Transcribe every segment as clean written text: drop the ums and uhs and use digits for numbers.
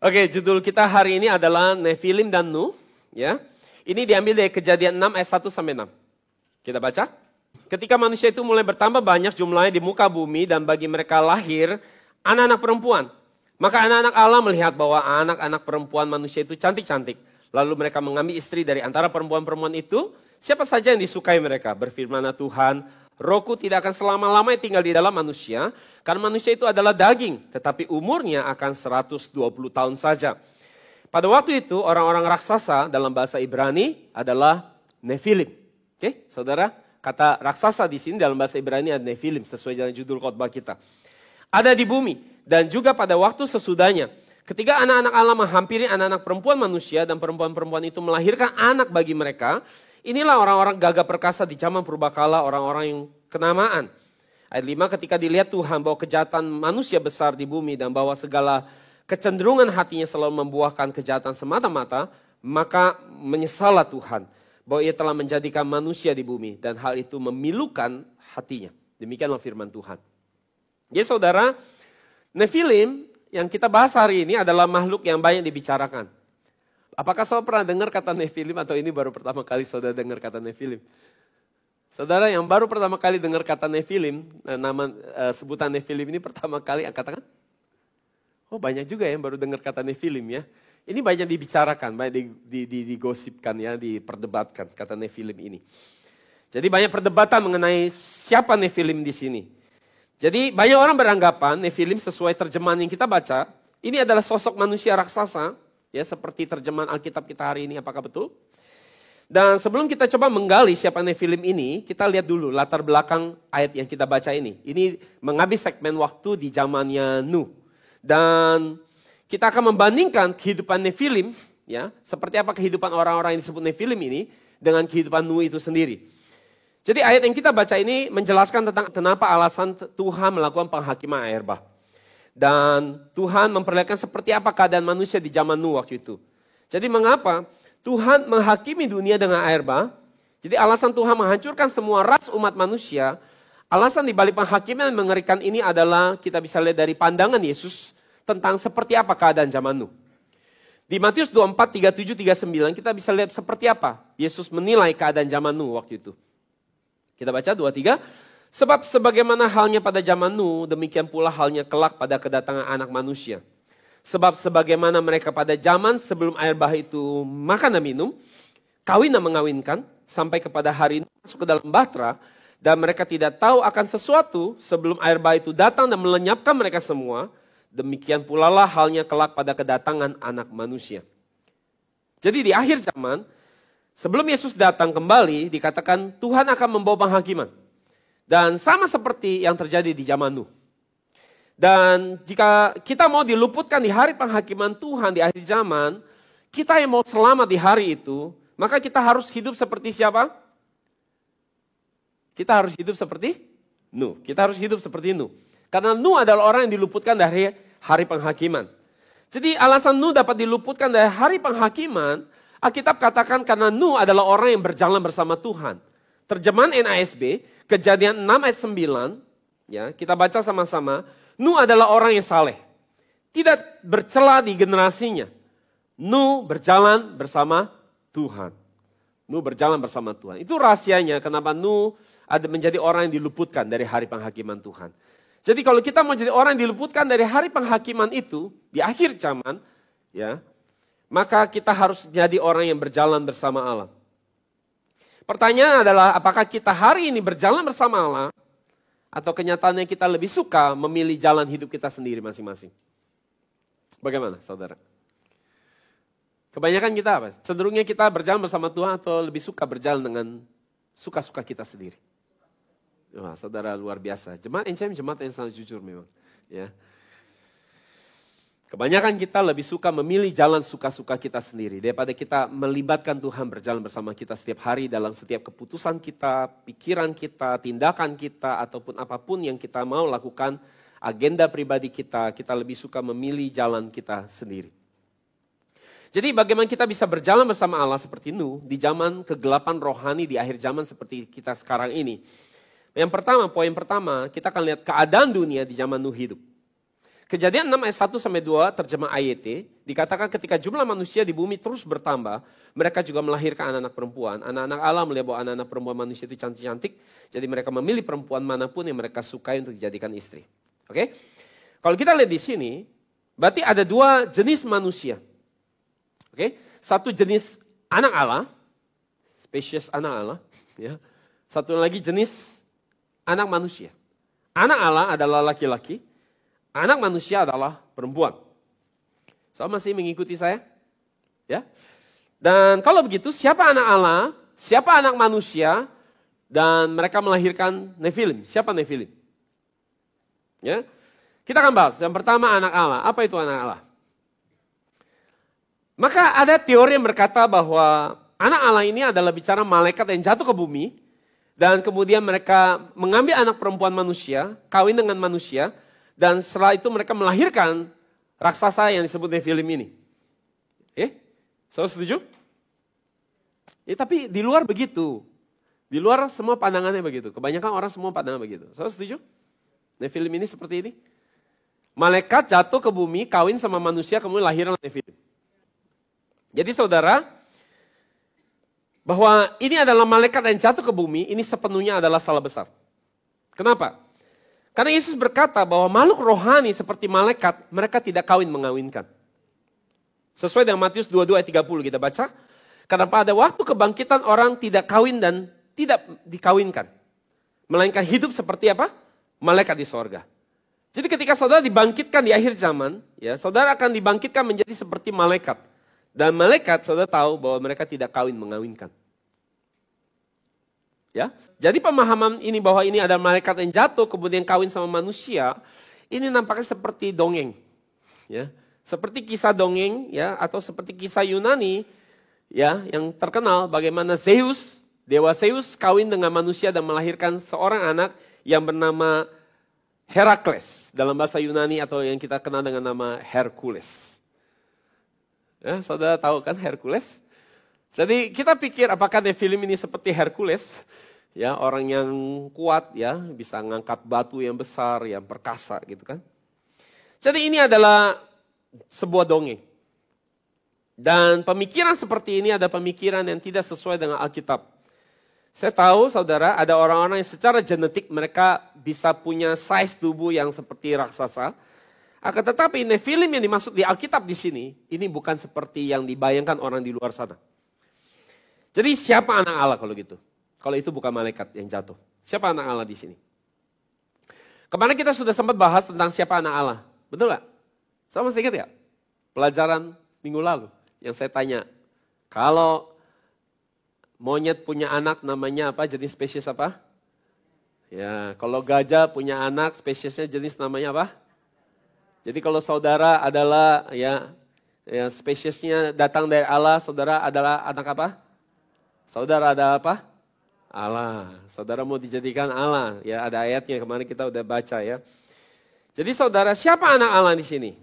Oke, judul kita hari ini adalah Nefilim dan Nuh. Ya. Ini diambil dari Kejadian 6 ayat 1 sampai 6. Kita baca. Ketika manusia itu mulai bertambah banyak jumlahnya di muka bumi dan bagi mereka lahir anak-anak perempuan. Maka anak-anak Allah melihat bahwa anak-anak perempuan manusia itu cantik-cantik. Lalu mereka mengambil istri dari antara perempuan-perempuan itu. Siapa saja yang disukai mereka. Berfirmanlah Tuhan, Rohku tidak akan selama-lamanya tinggal di dalam manusia, karena manusia itu adalah daging, tetapi umurnya akan 120 tahun saja. Pada waktu itu orang-orang raksasa dalam bahasa Ibrani adalah Nefilim. Oke, saudara, kata raksasa di sini dalam bahasa Ibrani adalah Nefilim, sesuai dengan judul khotbah kita. Ada di bumi, dan juga pada waktu sesudahnya. Ketika anak-anak Allah menghampiri anak-anak perempuan manusia, dan perempuan-perempuan itu melahirkan anak bagi mereka, inilah orang-orang gagah perkasa di zaman purbakala, orang-orang yang kenamaan. Ayat 5, ketika dilihat Tuhan bahwa kejahatan manusia besar di bumi dan bahwa segala kecenderungan hatinya selalu membuahkan kejahatan semata-mata, maka menyesallah Tuhan bahwa ia telah menjadikan manusia di bumi dan hal itu memilukan hatinya. Demikianlah firman Tuhan. Jadi saudara, Nefilim yang kita bahas hari ini adalah makhluk yang banyak dibicarakan. Apakah saudara pernah dengar kata Nefilim atau ini baru pertama kali saudara dengar kata Nefilim? Saudara yang baru pertama kali dengar kata Nefilim, nama sebutan Nefilim ini pertama kali katakan? Oh banyak juga yang baru dengar kata Nefilim ya. Ini banyak dibicarakan, banyak digosipkan ya, diperdebatkan kata Nefilim ini. Jadi banyak perdebatan mengenai siapa Nefilim di sini. Jadi banyak orang beranggapan Nefilim sesuai terjemahan yang kita baca, ini adalah sosok manusia raksasa. Ya, seperti terjemahan Alkitab kita hari ini, apakah betul? Dan sebelum kita coba menggali siapa Nefilim ini, kita lihat dulu latar belakang ayat yang kita baca ini. Ini mengambil segmen waktu di zamannya Nuh. Dan kita akan membandingkan kehidupan Nefilim, ya, seperti apa kehidupan orang-orang yang disebut Nefilim ini, dengan kehidupan Nuh itu sendiri. Jadi ayat yang kita baca ini menjelaskan tentang kenapa alasan Tuhan melakukan penghakiman air bah. Dan Tuhan memperlihatkan seperti apa keadaan manusia di zaman Nuh waktu itu. Jadi mengapa Tuhan menghakimi dunia dengan air bah? Jadi alasan Tuhan menghancurkan semua ras umat manusia. Alasan dibalik penghakiman yang mengerikan ini adalah kita bisa lihat dari pandangan Yesus tentang seperti apa keadaan zaman Nuh. Di Matius 24, 37, 39 kita bisa lihat seperti apa Yesus menilai keadaan zaman Nuh waktu itu. Kita baca 23. Sebab sebagaimana halnya pada zaman Nuh, demikian pula halnya kelak pada kedatangan anak manusia. Sebab sebagaimana mereka pada zaman sebelum air bah itu makan dan minum, kawin dan mengawinkan, sampai kepada hari masuk ke dalam bahtera, dan mereka tidak tahu akan sesuatu sebelum air bah itu datang dan melenyapkan mereka semua, demikian pula lah halnya kelak pada kedatangan anak manusia. Jadi di akhir zaman, sebelum Yesus datang kembali, dikatakan Tuhan akan membawa penghakiman. Dan sama seperti yang terjadi di zaman Nuh. Dan jika kita mau diluputkan di hari penghakiman Tuhan di akhir zaman, kita yang mau selamat di hari itu, maka kita harus hidup seperti siapa? Kita harus hidup seperti Nuh. Kita harus hidup seperti Nuh. Karena Nuh adalah orang yang diluputkan dari hari penghakiman. Jadi alasan Nuh dapat diluputkan dari hari penghakiman, Alkitab katakan karena Nuh adalah orang yang berjalan bersama Tuhan. Terjemahan NASB, Kejadian 6 ayat 9, ya, kita baca sama-sama. Nuh adalah orang yang saleh. Tidak bercela di generasinya. Nuh berjalan bersama Tuhan. Nuh berjalan bersama Tuhan. Itu rahasianya kenapa Nuh menjadi orang yang diluputkan dari hari penghakiman Tuhan. Jadi kalau kita mau jadi orang yang diluputkan dari hari penghakiman itu, di akhir zaman, ya, maka kita harus jadi orang yang berjalan bersama Allah. Pertanyaan adalah apakah kita hari ini berjalan bersama Allah atau kenyataannya kita lebih suka memilih jalan hidup kita sendiri masing-masing. Bagaimana saudara? Kebanyakan kita apa? Cenderungnya kita berjalan bersama Tuhan atau lebih suka berjalan dengan suka-suka kita sendiri? Wah, saudara luar biasa. Jemaat NCM jemaat yang sangat jujur memang. Ya. Kebanyakan kita lebih suka memilih jalan suka-suka kita sendiri daripada kita melibatkan Tuhan berjalan bersama kita setiap hari dalam setiap keputusan kita, pikiran kita, tindakan kita, ataupun apapun yang kita mau lakukan, agenda pribadi kita, kita lebih suka memilih jalan kita sendiri. Jadi bagaimana kita bisa berjalan bersama Allah seperti Nuh di zaman kegelapan rohani di akhir zaman seperti kita sekarang ini. Yang pertama, poin pertama, kita akan lihat keadaan dunia di zaman Nuh hidup. Kejadian 6 ayat 1 sampai 2 terjemah AYT dikatakan ketika jumlah manusia di bumi terus bertambah, mereka juga melahirkan anak-anak perempuan. Anak-anak Allah melihat bahwa anak-anak perempuan manusia itu cantik-cantik, jadi mereka memilih perempuan manapun yang mereka sukai untuk dijadikan istri. Oke? Kalau kita lihat di sini, berarti ada dua jenis manusia. Oke? Satu jenis anak Allah, spesies anak Allah, ya. Satu lagi jenis anak manusia. Anak Allah adalah laki-laki, anak manusia adalah perempuan. So, masih mengikuti saya? Ya. Dan kalau begitu, siapa anak Allah, siapa anak manusia, dan mereka melahirkan Nephilim. Siapa Nephilim? Ya. Kita akan bahas. Yang pertama anak Allah. Apa itu anak Allah? Maka ada teori yang berkata bahwa anak Allah ini adalah bicara malaikat yang jatuh ke bumi, dan kemudian mereka mengambil anak perempuan manusia, kawin dengan manusia, dan setelah itu mereka melahirkan raksasa yang disebut Nephilim ini. Saudara setuju? Tapi di luar begitu. Di luar semua pandangannya begitu. Kebanyakan orang semua pandangan begitu. Saudara setuju? Nephilim ini seperti ini. Malaikat jatuh ke bumi, kawin sama manusia, kemudian lahirlah Nephilim. Jadi saudara, bahwa ini adalah malaikat yang jatuh ke bumi, ini sepenuhnya adalah salah besar. Kenapa? Karena Yesus berkata bahwa makhluk rohani seperti malaikat, mereka tidak kawin mengawinkan. Sesuai dengan Matius 22 ayat 30 kita baca. Karena pada waktu kebangkitan orang tidak kawin dan tidak dikawinkan. Melainkan hidup seperti apa? Malaikat di sorga. Jadi ketika saudara dibangkitkan di akhir zaman, ya, saudara akan dibangkitkan menjadi seperti malaikat. Dan malaikat saudara tahu bahwa mereka tidak kawin mengawinkan. Ya, jadi pemahaman ini bahwa ini ada malaikat yang jatuh kemudian kawin sama manusia, ini nampaknya seperti dongeng, ya, seperti kisah dongeng, ya, atau seperti kisah Yunani, ya, yang terkenal bagaimana Zeus, dewa Zeus kawin dengan manusia dan melahirkan seorang anak yang bernama Herakles dalam bahasa Yunani atau yang kita kenal dengan nama Hercules. Ya, saudara tahu kan Hercules? Jadi kita pikir apakah Nephilim ini seperti Hercules, ya, orang yang kuat, ya, bisa ngangkat batu yang besar, yang perkasa gitu kan. Jadi ini adalah sebuah dongeng. Dan pemikiran seperti ini ada pemikiran yang tidak sesuai dengan Alkitab. Saya tahu saudara ada orang-orang yang secara genetik mereka bisa punya size tubuh yang seperti raksasa. Akan tetapi Nephilim yang dimaksud di Alkitab di sini, ini bukan seperti yang dibayangkan orang di luar sana. Jadi siapa anak Allah kalau gitu? Kalau itu bukan malaikat yang jatuh. Siapa anak Allah di sini? Kemarin kita sudah sempat bahas tentang siapa anak Allah. Betul gak? Saya masih ingat ya? Pelajaran minggu lalu yang saya tanya. Kalau monyet punya anak namanya apa? Jenis spesies apa? Ya, kalau gajah punya anak spesiesnya jenis namanya apa? Jadi kalau saudara adalah ya spesiesnya datang dari Allah, saudara adalah anak apa? Saudara ada apa? Allah. Saudara mau dijadikan Allah. Ya, ada ayatnya kemarin kita udah baca ya. Jadi saudara, siapa anak Allah di sini?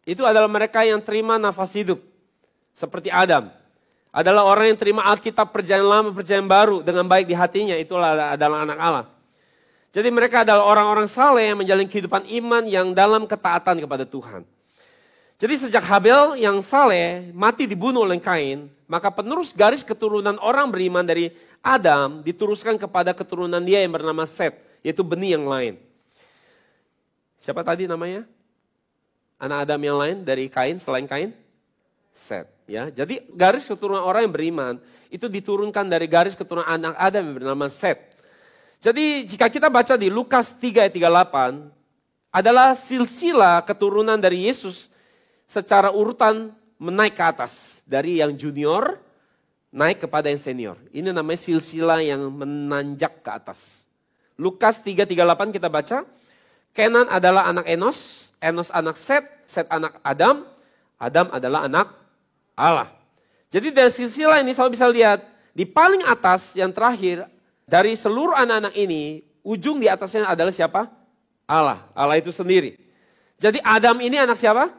Itu adalah mereka yang terima nafas hidup. Seperti Adam. Adalah orang yang terima Alkitab perjanjian lama, perjanjian baru dengan baik di hatinya. Itulah adalah anak Allah. Jadi mereka adalah orang-orang saleh yang menjalani kehidupan iman yang dalam ketaatan kepada Tuhan. Jadi sejak Habel yang saleh mati dibunuh oleh Kain, maka penerus garis keturunan orang beriman dari Adam diteruskan kepada keturunan dia yang bernama Set, yaitu benih yang lain. Siapa tadi namanya? Anak Adam yang lain dari Kain selain Kain? Set. Ya, jadi garis keturunan orang yang beriman itu diturunkan dari garis keturunan anak Adam yang bernama Set. Jadi jika kita baca di Lukas 3 ayat 38 adalah silsilah keturunan dari Yesus secara urutan menaik ke atas. Dari yang junior naik kepada yang senior. Ini namanya silsilah yang menanjak ke atas. Lukas 3:38 kita baca. Kenan adalah anak Enos, Enos anak Set, Set anak Adam, Adam adalah anak Allah. Jadi dari silsilah ini saya bisa lihat di paling atas yang terakhir dari seluruh anak-anak ini, ujung di atasnya adalah siapa? Allah. Allah itu sendiri. Jadi Adam ini anak siapa?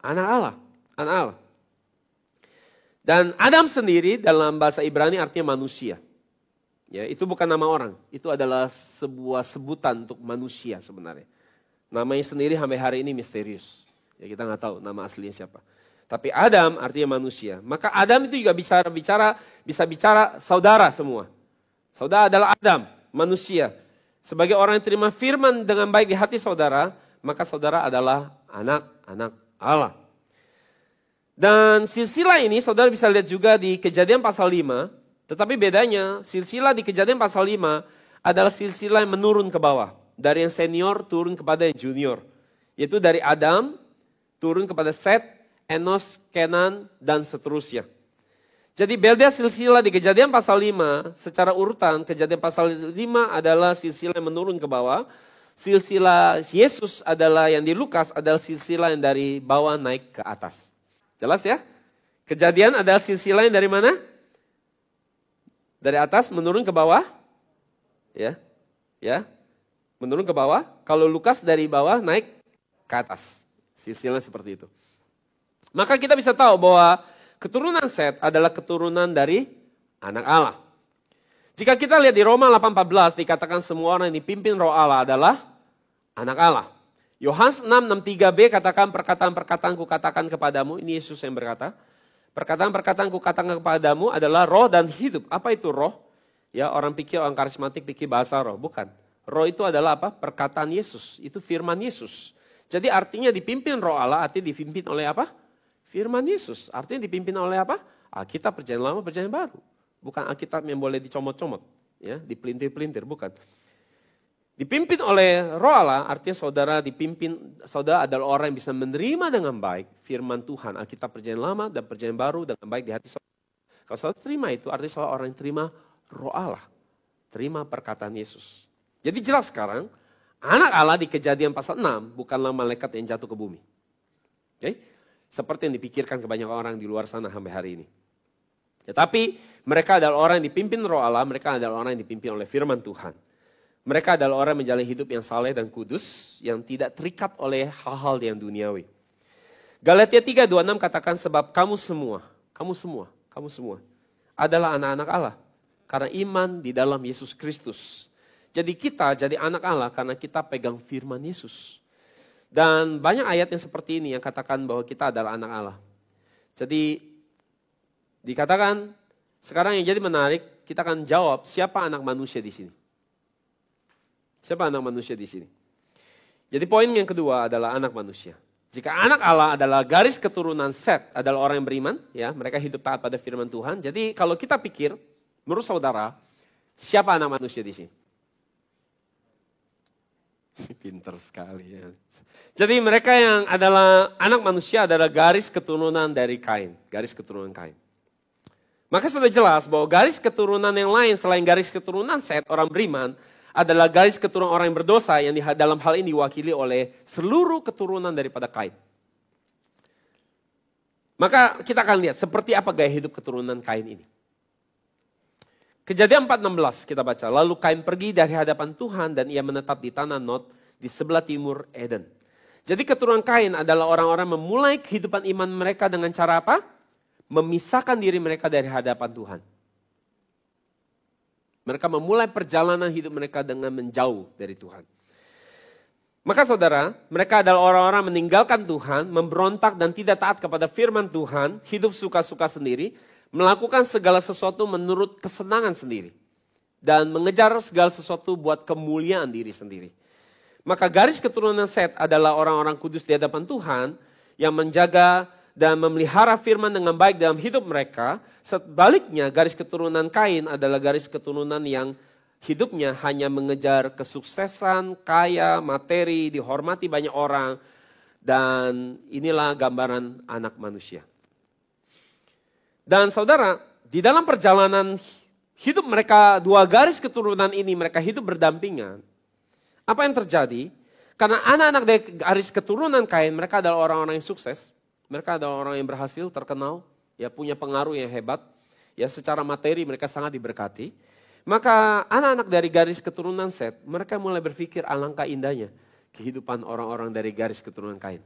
Anak Allah. Anak Allah. Dan Adam sendiri dalam bahasa Ibrani artinya manusia. Ya, itu bukan nama orang. Itu adalah sebuah sebutan untuk manusia sebenarnya. Namanya sendiri sampai hari ini misterius. Ya kita nggak tahu nama aslinya siapa. Tapi Adam artinya manusia. Maka Adam itu juga bisa bicara saudara semua. Saudara adalah Adam, manusia. Sebagai orang yang terima firman dengan baik di hati saudara, maka saudara adalah anak-anak Allah. Dan silsilah ini saudara bisa lihat juga di Kejadian pasal 5. Tetapi bedanya silsilah di Kejadian pasal 5 adalah silsilah yang menurun ke bawah. Dari yang senior turun kepada yang junior. Yaitu dari Adam turun kepada Set, Enos, Kenan, dan seterusnya. Jadi beda silsilah di Kejadian pasal 5 secara urutan. Kejadian pasal 5 adalah silsilah yang menurun ke bawah. Silsilah Yesus adalah yang di Lukas adalah silsilah yang dari bawah naik ke atas. Jelas ya? Kejadian adalah silsilah yang dari mana? Dari atas menurun ke bawah. Ya. Menurun ke bawah. Kalau Lukas dari bawah naik ke atas. Silsilah seperti itu. Maka kita bisa tahu bahwa keturunan Set adalah keturunan dari anak Allah. Jika kita lihat di Roma 8:14 dikatakan semua orang yang dipimpin Roh Allah adalah anak Allah. Yohanes 6:63b katakan perkataan-perkataan kukatakan kepadamu, ini Yesus yang berkata. Perkataan-perkataan kukatakan kepadamu adalah roh dan hidup. Apa itu roh? Ya, orang pikir orang karismatik pikir bahasa roh, bukan. Roh itu adalah apa? Perkataan Yesus, itu firman Yesus. Jadi artinya dipimpin Roh Allah, artinya dipimpin oleh apa? Firman Yesus, artinya dipimpin oleh apa? Alkitab perjanjian lama, perjanjian baru. Bukan Alkitab yang boleh dicomot-comot, ya, dipelintir-pelintir, bukan. Dipimpin oleh Roh Allah, artinya saudara adalah orang yang bisa menerima dengan baik firman Tuhan, Alkitab perjanjian lama dan perjanjian baru dengan baik di hati saudara. Kalau saudara terima itu, artinya saudara orang yang terima Roh Allah, terima perkataan Yesus. Jadi jelas sekarang, anak Allah di Kejadian pasal 6 bukanlah malaikat yang jatuh ke bumi. Oke? Seperti yang dipikirkan kebanyakan orang di luar sana sampai hari ini. Tetapi mereka adalah orang yang dipimpin Roh Allah, mereka adalah orang yang dipimpin oleh firman Tuhan. Mereka adalah orang yang menjalani hidup yang saleh dan kudus, yang tidak terikat oleh hal-hal yang duniawi. Galatia 3:26 katakan sebab kamu semua adalah anak-anak Allah. Karena iman di dalam Yesus Kristus. Jadi kita jadi anak Allah karena kita pegang firman Yesus. Dan banyak ayat yang seperti ini yang katakan bahwa kita adalah anak Allah. Jadi dikatakan sekarang yang jadi menarik, kita akan jawab siapa anak manusia di sini. Siapa anak manusia di sini? Jadi poin yang kedua adalah anak manusia. Jika anak Allah adalah garis keturunan Set, adalah orang yang beriman, ya, mereka hidup taat pada firman Tuhan. Jadi kalau kita pikir, menurut saudara, siapa anak manusia di sini? Pinter sekali ya. Jadi mereka yang adalah anak manusia adalah garis keturunan dari Kain. Garis keturunan Kain. Maka sudah jelas bahwa garis keturunan yang lain selain garis keturunan Set, orang beriman, adalah garis keturunan orang yang berdosa yang dalam hal ini diwakili oleh seluruh keturunan daripada Kain. Maka kita akan lihat seperti apa gaya hidup keturunan Kain ini. Kejadian 4:16 kita baca. Lalu Kain pergi dari hadapan Tuhan dan ia menetap di tanah Nod di sebelah timur Eden. Jadi keturunan Kain adalah orang-orang memulai kehidupan iman mereka dengan cara apa? Memisahkan diri mereka dari hadapan Tuhan. Mereka memulai perjalanan hidup mereka dengan menjauh dari Tuhan. Maka saudara, mereka adalah orang-orang meninggalkan Tuhan, memberontak dan tidak taat kepada firman Tuhan, hidup suka-suka sendiri, melakukan segala sesuatu menurut kesenangan sendiri. Dan mengejar segala sesuatu buat kemuliaan diri sendiri. Maka garis keturunan Set adalah orang-orang kudus di hadapan Tuhan yang menjaga dan memelihara firman dengan baik dalam hidup mereka. Sebaliknya garis keturunan Kain adalah garis keturunan yang hidupnya hanya mengejar kesuksesan, kaya, materi, dihormati banyak orang. Dan inilah gambaran anak manusia. Dan saudara, di dalam perjalanan hidup mereka, dua garis keturunan ini mereka hidup berdampingan. Apa yang terjadi? Karena anak-anak dari garis keturunan Kain, mereka adalah orang-orang yang sukses. Mereka adalah orang yang berhasil, terkenal, ya punya pengaruh yang hebat. Ya secara materi mereka sangat diberkati. Maka anak-anak dari garis keturunan Set, mereka mulai berpikir alangkah indahnya kehidupan orang-orang dari garis keturunan Kain.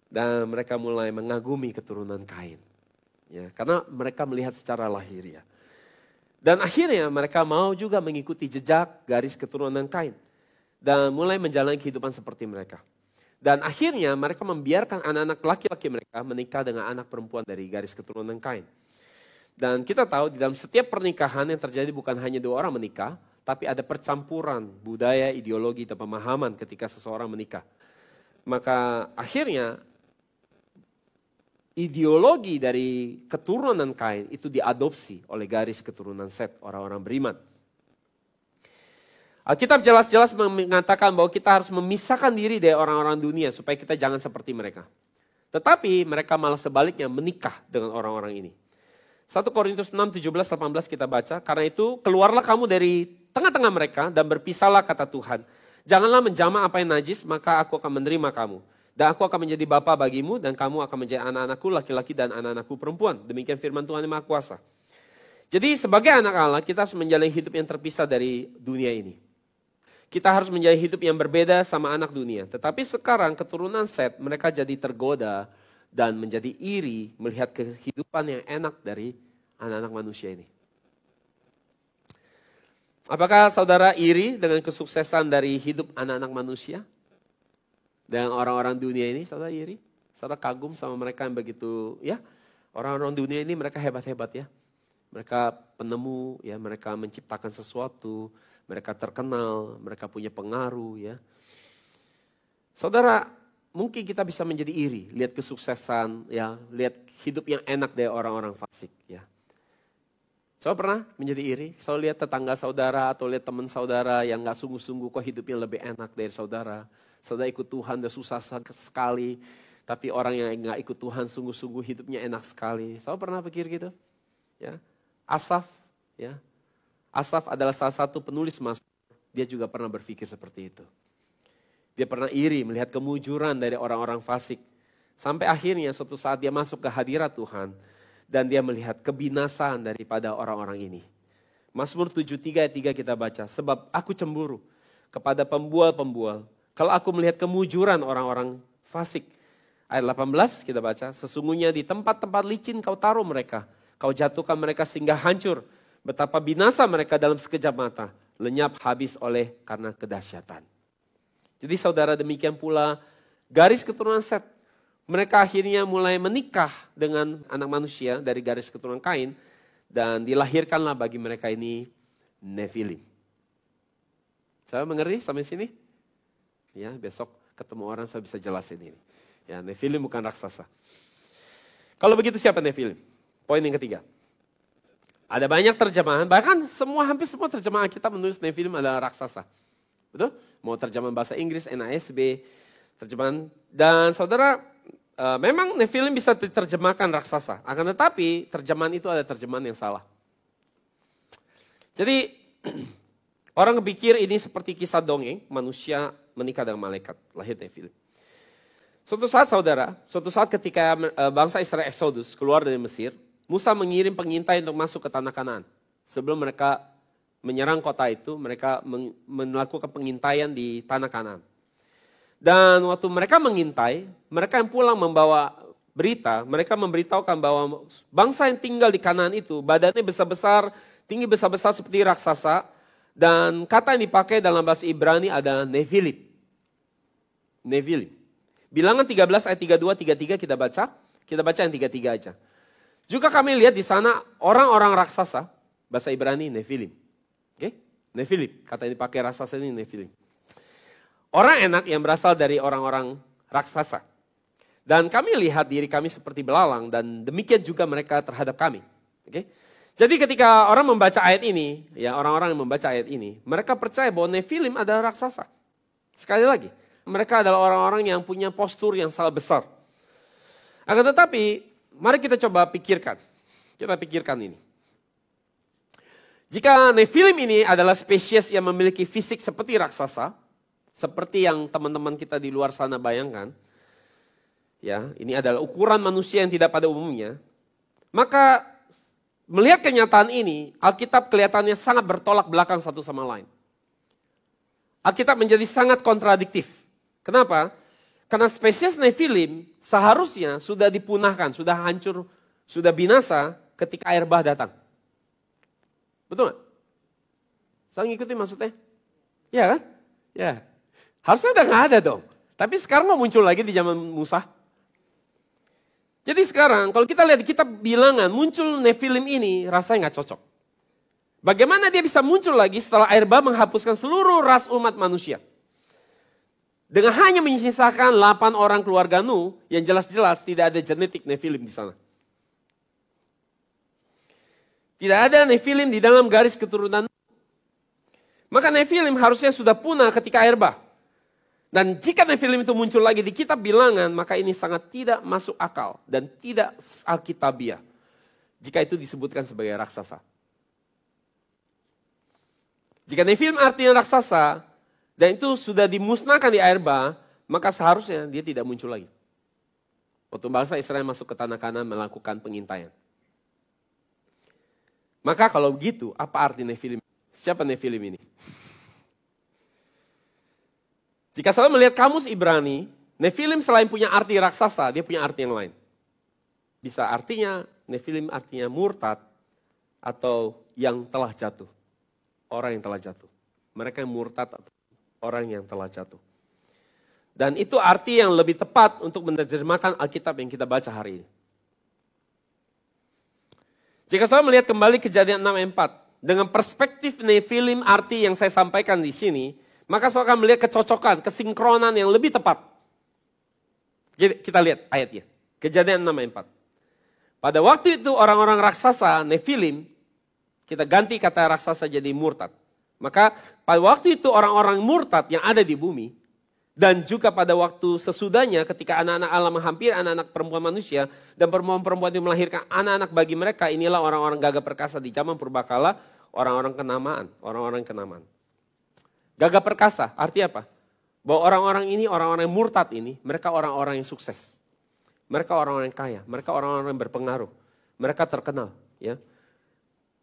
Dan mereka mulai mengagumi keturunan Kain. Ya, karena mereka melihat secara lahiriah. Dan akhirnya mereka mau juga mengikuti jejak garis keturunan Kain. dan mulai menjalani kehidupan seperti mereka. Dan akhirnya mereka membiarkan anak-anak laki-laki mereka menikah dengan anak perempuan dari garis keturunan Kain. Dan kita tahu di dalam setiap pernikahan yang terjadi bukan hanya dua orang menikah, tapi ada percampuran budaya, ideologi, dan pemahaman ketika seseorang menikah. Maka akhirnya ideologi dari keturunan Kain itu diadopsi oleh garis keturunan Set, orang-orang beriman. Alkitab jelas-jelas mengatakan bahwa kita harus memisahkan diri dari orang-orang dunia supaya kita jangan seperti mereka. Tetapi mereka malah sebaliknya menikah dengan orang-orang ini. 1 Korintus 6, 17, 18 kita baca. Karena itu keluarlah kamu dari tengah-tengah mereka dan berpisahlah kata Tuhan. Janganlah menjamah apa yang najis, maka aku akan menerima kamu. Dan aku akan menjadi bapa bagimu dan kamu akan menjadi anak-anakku laki-laki dan anak-anakku perempuan. Demikian firman Tuhan yang Maha Kuasa. Jadi sebagai anak Allah kita harus menjalani hidup yang terpisah dari dunia ini. Kita harus menjalani hidup yang berbeda sama anak dunia. Tetapi sekarang keturunan Set mereka jadi tergoda dan menjadi iri melihat kehidupan yang enak dari anak-anak manusia ini. Apakah saudara iri dengan kesuksesan dari hidup anak-anak manusia? Dengan orang-orang dunia ini saudara iri? Saudara kagum sama mereka yang begitu, ya orang-orang dunia ini mereka hebat-hebat ya. Mereka penemu, ya mereka menciptakan sesuatu, mereka terkenal, mereka punya pengaruh ya. Saudara, mungkin kita bisa menjadi iri, lihat kesuksesan, ya, lihat hidup yang enak dari orang-orang fasik ya. Saudara pernah menjadi iri? Saudara lihat tetangga saudara atau lihat teman saudara yang gak sungguh-sungguh kok hidupnya lebih enak dari saudara. Saudara ikut Tuhan udah susah sekali, tapi orang yang gak ikut Tuhan sungguh-sungguh hidupnya enak sekali. Saudara pernah pikir gitu? Ya. Asaf, ya. Asaf adalah salah satu penulis Mazmur. Dia juga pernah berpikir seperti itu. Dia pernah iri melihat kemujuran dari orang-orang fasik. Sampai akhirnya suatu saat dia masuk ke hadirat Tuhan. Dan dia melihat kebinasaan daripada orang-orang ini. Mazmur 73 ayat 3 kita baca. Sebab aku cemburu kepada pembual-pembual. Kalau aku melihat kemujuran orang-orang fasik. Ayat 18 kita baca. Sesungguhnya di tempat-tempat licin kau taruh mereka. Kau jatuhkan mereka sehingga hancur. Betapa binasa mereka dalam sekejap mata. Lenyap habis oleh karena kedahsyatan. Jadi saudara demikian pula garis keturunan Set. Mereka akhirnya mulai menikah dengan anak manusia dari garis keturunan Kain. Dan dilahirkanlah bagi mereka ini Nefilim. Saya mengerti sampai sini? Ya, besok ketemu orang saya bisa jelasin ini. Ya, Nefilim bukan raksasa. Kalau begitu siapa Nefilim? Poin yang ketiga. Ada banyak terjemahan, bahkan hampir semua terjemahan kita menulis Nefilim adalah raksasa. Betul? Mau terjemahan bahasa Inggris, NASB, terjemahan. Dan saudara, memang Nefilim bisa diterjemahkan raksasa. Akan tetapi, terjemahan itu ada terjemahan yang salah. Jadi, orang berpikir ini seperti kisah dongeng, manusia menikah dengan malaikat, lahir Nefilim. Suatu saat ketika bangsa Israel Exodus keluar dari Mesir, Musa mengirim pengintai untuk masuk ke tanah Kanaan. Sebelum mereka menyerang kota itu, mereka melakukan pengintaian di tanah Kanaan. Dan waktu mereka mengintai, mereka yang pulang membawa berita, mereka memberitahukan bahwa bangsa yang tinggal di Kanaan itu, badannya besar-besar, tinggi besar-besar seperti raksasa, dan kata yang dipakai dalam bahasa Ibrani ada Nefilim. Nefilim. Bilangan 13 ayat 32, 33 kita baca yang 33 aja. Juga kami lihat di sana orang-orang raksasa, bahasa Ibrani Nefilim. Oke? Nefilim, kata yang dipakai raksasa ini Nefilim. Orang enak yang berasal dari orang-orang raksasa. Dan kami lihat diri kami seperti belalang dan demikian juga mereka terhadap kami. Oke? Jadi ketika orang membaca ayat ini, ya orang-orang yang membaca ayat ini, mereka percaya bahwa Nefilim adalah raksasa. Sekali lagi, mereka adalah orang-orang yang punya postur yang sangat besar. Akan tetapi, mari kita coba pikirkan. Kita pikirkan ini. Jika Nefilim ini adalah spesies yang memiliki fisik seperti raksasa, seperti yang teman-teman kita di luar sana bayangkan, ya, ini adalah ukuran manusia yang tidak pada umumnya, maka melihat kenyataan ini, Alkitab kelihatannya sangat bertolak belakang satu sama lain. Alkitab menjadi sangat kontradiktif. Kenapa? Karena spesies Nefilim seharusnya sudah dipunahkan, sudah hancur, sudah binasa ketika air bah datang. Betul nggak? Saya ngikutin maksudnya? Ya kan? Ya, harusnya udah nggak ada dong. Tapi sekarang mau muncul lagi di zaman Musa. Jadi sekarang kalau kita lihat di kitab bilangan muncul Nephilim ini rasanya nggak cocok. Bagaimana dia bisa muncul lagi setelah air bah menghapuskan seluruh ras umat manusia? Dengan hanya menyisakan 8 orang keluarga Nuh yang jelas-jelas tidak ada genetik Nephilim di sana. Tidak ada Nephilim di dalam garis keturunan. Maka Nephilim harusnya sudah punah ketika air bah. Dan jika Nephilim itu muncul lagi di kitab bilangan, maka ini sangat tidak masuk akal dan tidak alkitabiah. Jika itu disebutkan sebagai raksasa. Jika Nephilim artinya raksasa, dan itu sudah dimusnahkan di air bah, maka seharusnya dia tidak muncul lagi. Waktu bangsa Israel masuk ke tanah Kanaan melakukan pengintaian. Maka kalau begitu, apa arti Nephilim? Siapa Nephilim ini? Jika saudara melihat kamus Ibrani, Nephilim selain punya arti raksasa, dia punya arti yang lain. Bisa artinya, Nephilim artinya murtad atau yang telah jatuh. Orang yang telah jatuh. Mereka yang murtad atau orang yang telah jatuh. Dan itu arti yang lebih tepat untuk menerjemahkan Alkitab yang kita baca hari ini. Jika saudara melihat kembali Kejadian 6 ayat 4, dengan perspektif Nephilim arti yang saya sampaikan di sini, maka saudara akan melihat kecocokan, kesinkronan yang lebih tepat. Kita lihat ayatnya. Kejadian 6 ayat 4. Pada waktu itu orang-orang raksasa, Nephilim, kita ganti kata raksasa jadi murtad. Maka pada waktu itu orang-orang murtad yang ada di bumi, dan juga pada waktu sesudahnya ketika anak-anak Allah menghampiri anak-anak perempuan manusia, dan perempuan-perempuan itu melahirkan anak-anak bagi mereka, inilah orang-orang gagah perkasa di zaman purbakala, orang-orang kenamaan. Gagah perkasa, artinya apa? Bahwa orang-orang ini, orang-orang yang murtad ini, mereka orang-orang yang sukses. Mereka orang-orang yang kaya, mereka orang-orang yang berpengaruh. Mereka terkenal. Ya.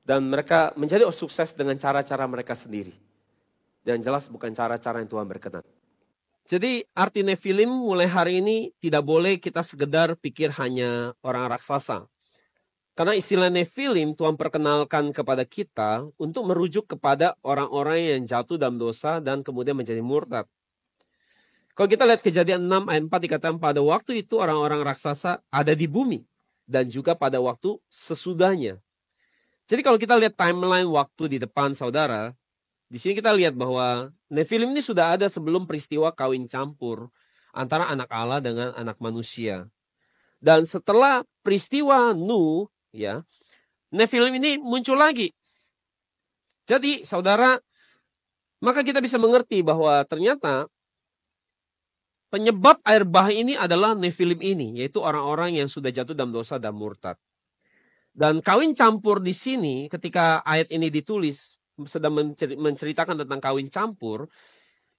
Dan mereka menjadi sukses dengan cara-cara mereka sendiri. Dan jelas bukan cara-cara yang Tuhan berkenan. Jadi arti Nephilim mulai hari ini tidak boleh kita sekedar pikir hanya orang raksasa. Karena istilah Nephilim Tuhan perkenalkan kepada kita untuk merujuk kepada orang-orang yang jatuh dalam dosa dan kemudian menjadi murtad. Kalau kita lihat Kejadian 6 ayat 4 dikatakan pada waktu itu orang-orang raksasa ada di bumi. Dan juga pada waktu sesudahnya. Jadi kalau kita lihat timeline waktu di depan saudara, di sini kita lihat bahwa Nephilim ini sudah ada sebelum peristiwa kawin campur antara anak Allah dengan anak manusia. Dan setelah peristiwa Nuh, ya, Nephilim ini muncul lagi. Jadi saudara, maka kita bisa mengerti bahwa ternyata penyebab air bah ini adalah Nephilim ini, yaitu orang-orang yang sudah jatuh dalam dosa dan murtad. Dan kawin campur di sini ketika ayat ini ditulis sedang menceritakan tentang kawin campur,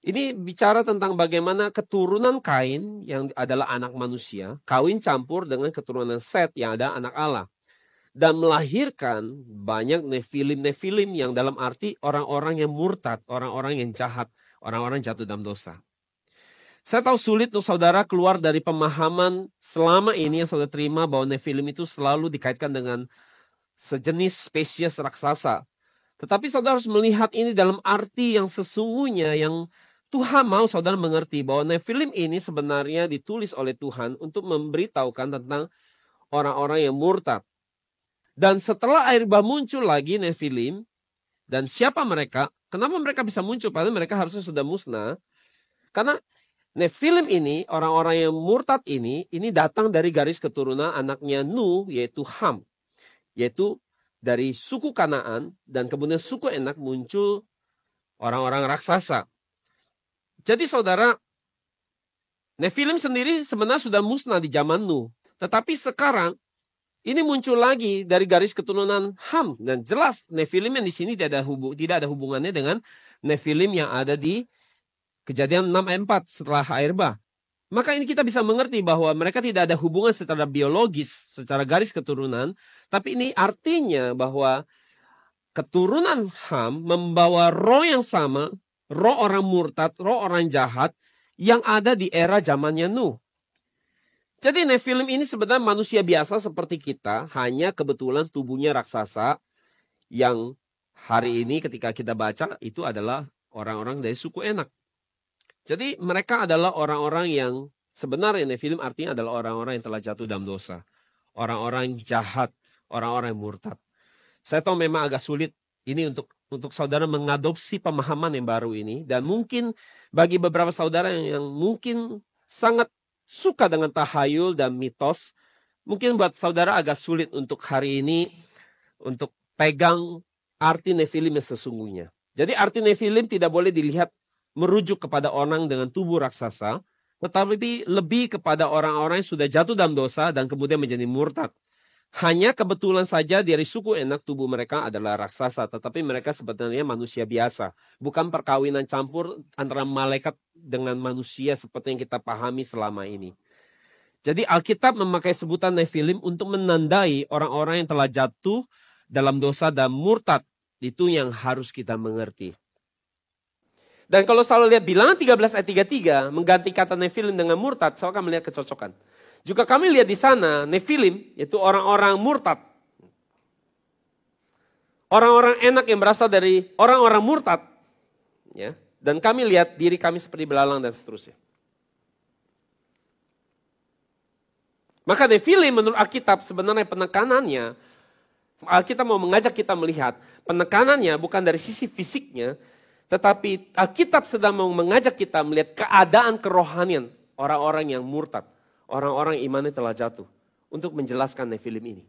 ini bicara tentang bagaimana keturunan Kain yang adalah anak manusia, kawin campur dengan keturunan Set yang ada anak Allah. Dan melahirkan banyak Nephilim yang dalam arti orang-orang yang murtad, orang-orang yang jahat, orang-orang jatuh dalam dosa. Saya tahu sulit untuk saudara keluar dari pemahaman selama ini yang saudara terima bahwa Nephilim itu selalu dikaitkan dengan sejenis spesies raksasa. Tetapi saudara harus melihat ini dalam arti yang sesungguhnya yang Tuhan mau saudara mengerti bahwa Nephilim ini sebenarnya ditulis oleh Tuhan untuk memberitahukan tentang orang-orang yang murtad. Dan setelah air bah muncul lagi Nephilim, dan siapa mereka? Kenapa mereka bisa muncul? Padahal mereka harusnya sudah musnah. Karena Nephilim ini, orang-orang yang murtad ini datang dari garis keturunan anaknya Nuh, yaitu Ham. Yaitu dari suku Kanaan, dan kemudian suku Enak muncul orang-orang raksasa. Jadi saudara, Nephilim sendiri sebenarnya sudah musnah di zaman Nuh. Tetapi sekarang, ini muncul lagi dari garis keturunan Ham. Dan jelas Nephilim yang di sini tidak ada hubungannya dengan Nephilim yang ada di Kejadian 6 ayat 4 setelah air bah. Maka ini kita bisa mengerti bahwa mereka tidak ada hubungan secara biologis, secara garis keturunan. Tapi ini artinya bahwa keturunan Ham membawa roh yang sama, roh orang murtad, roh orang jahat yang ada di era zamannya Nuh. Jadi Nephilim ini sebenarnya manusia biasa seperti kita, hanya kebetulan tubuhnya raksasa yang hari ini ketika kita baca itu adalah orang-orang dari suku Enak. Jadi mereka adalah orang-orang yang sebenarnya Nefilim artinya adalah orang-orang yang telah jatuh dalam dosa. Orang-orang yang jahat, orang-orang yang murtad. Saya tahu memang agak sulit ini untuk saudara mengadopsi pemahaman yang baru ini. Dan mungkin bagi beberapa saudara yang mungkin sangat suka dengan tahayul dan mitos, mungkin buat saudara agak sulit untuk hari ini untuk pegang arti Nefilim yang sesungguhnya. Jadi arti Nefilim tidak boleh dilihat merujuk kepada orang dengan tubuh raksasa, tetapi lebih kepada orang-orang yang sudah jatuh dalam dosa dan kemudian menjadi murtad. Hanya kebetulan saja dari suku Enak tubuh mereka adalah raksasa, tetapi mereka sebenarnya manusia biasa. Bukan perkawinan campur antara malaikat dengan manusia seperti yang kita pahami selama ini. Jadi Alkitab memakai sebutan Nefilim untuk menandai orang-orang yang telah jatuh dalam dosa dan murtad. Itu yang harus kita mengerti. Dan kalau selalu lihat bilangan 13 ayat 33 mengganti kata Nefilim dengan murtad, saya akan melihat kecocokan. Juga kami lihat di sana Nefilim yaitu orang-orang murtad. Orang-orang Enak yang berasal dari orang-orang murtad. Ya, dan kami lihat diri kami seperti belalang dan seterusnya. Maka Nefilim menurut Alkitab sebenarnya penekanannya, Alkitab mau mengajak kita melihat penekanannya bukan dari sisi fisiknya, tetapi Alkitab sedang mau mengajak kita melihat keadaan kerohanian orang-orang yang murtad. Orang-orang imannya telah jatuh. Untuk menjelaskan Nefilim ini.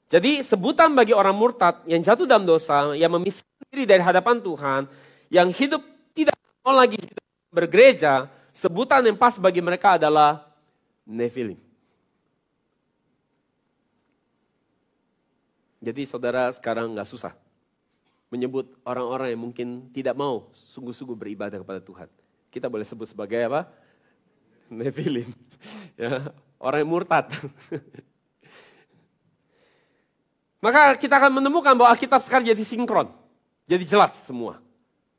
Jadi sebutan bagi orang murtad yang jatuh dalam dosa, yang memisahkan diri dari hadapan Tuhan, yang hidup tidak mau lagi hidup bergereja, sebutan yang pas bagi mereka adalah Nefilim. Jadi saudara sekarang gak susah menyebut orang-orang yang mungkin tidak mau sungguh-sungguh beribadah kepada Tuhan. Kita boleh sebut sebagai apa? Nefilim. Ya, orang yang murtad. Maka kita akan menemukan bahwa Alkitab sekarang jadi sinkron. Jadi jelas semua.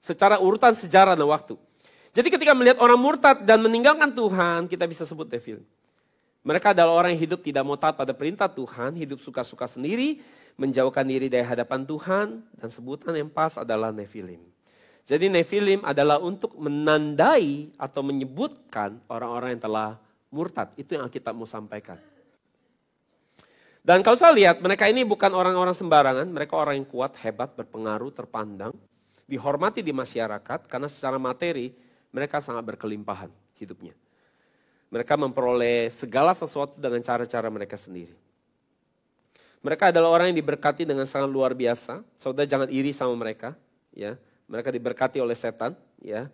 Secara urutan sejarah dan waktu. Jadi ketika melihat orang murtad dan meninggalkan Tuhan, kita bisa sebut Nefilim. Mereka adalah orang yang hidup tidak mau taat pada perintah Tuhan, hidup suka-suka sendiri, menjauhkan diri dari hadapan Tuhan, dan sebutan yang pas adalah Nefilim. Jadi Nefilim adalah untuk menandai atau menyebutkan orang-orang yang telah murtad. Itu yang Alkitab mau sampaikan. Dan kalau saya lihat, mereka ini bukan orang-orang sembarangan, mereka orang yang kuat, hebat, berpengaruh, terpandang, dihormati di masyarakat, karena secara materi mereka sangat berkelimpahan hidupnya. Mereka memperoleh segala sesuatu dengan cara-cara mereka sendiri. Mereka adalah orang yang diberkati dengan sangat luar biasa. Saudara jangan iri sama mereka. Ya, mereka diberkati oleh setan. Ya,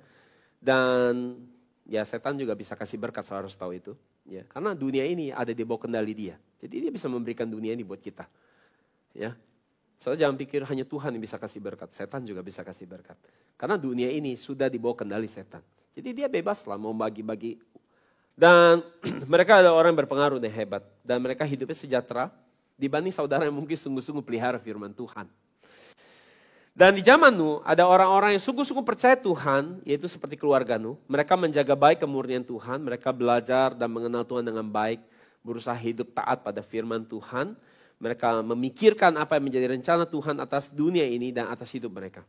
dan ya setan juga bisa kasih berkat, saya harus tahu itu. Ya, karena dunia ini ada di bawah kendali dia. Jadi dia bisa memberikan dunia ini buat kita. Ya, saudara jangan pikir hanya Tuhan yang bisa kasih berkat. Setan juga bisa kasih berkat. Karena dunia ini sudah di bawah kendali setan. Jadi dia bebas lah mau bagi-bagi. Dan mereka adalah orang yang berpengaruh dan hebat. Dan mereka hidupnya sejahtera dibanding saudara yang mungkin sungguh-sungguh pelihara firman Tuhan. Dan di zaman Nuh ada orang-orang yang sungguh-sungguh percaya Tuhan, yaitu seperti keluarga Nuh. Mereka menjaga baik kemurnian Tuhan, mereka belajar dan mengenal Tuhan dengan baik, berusaha hidup taat pada firman Tuhan. Mereka memikirkan apa yang menjadi rencana Tuhan atas dunia ini dan atas hidup mereka.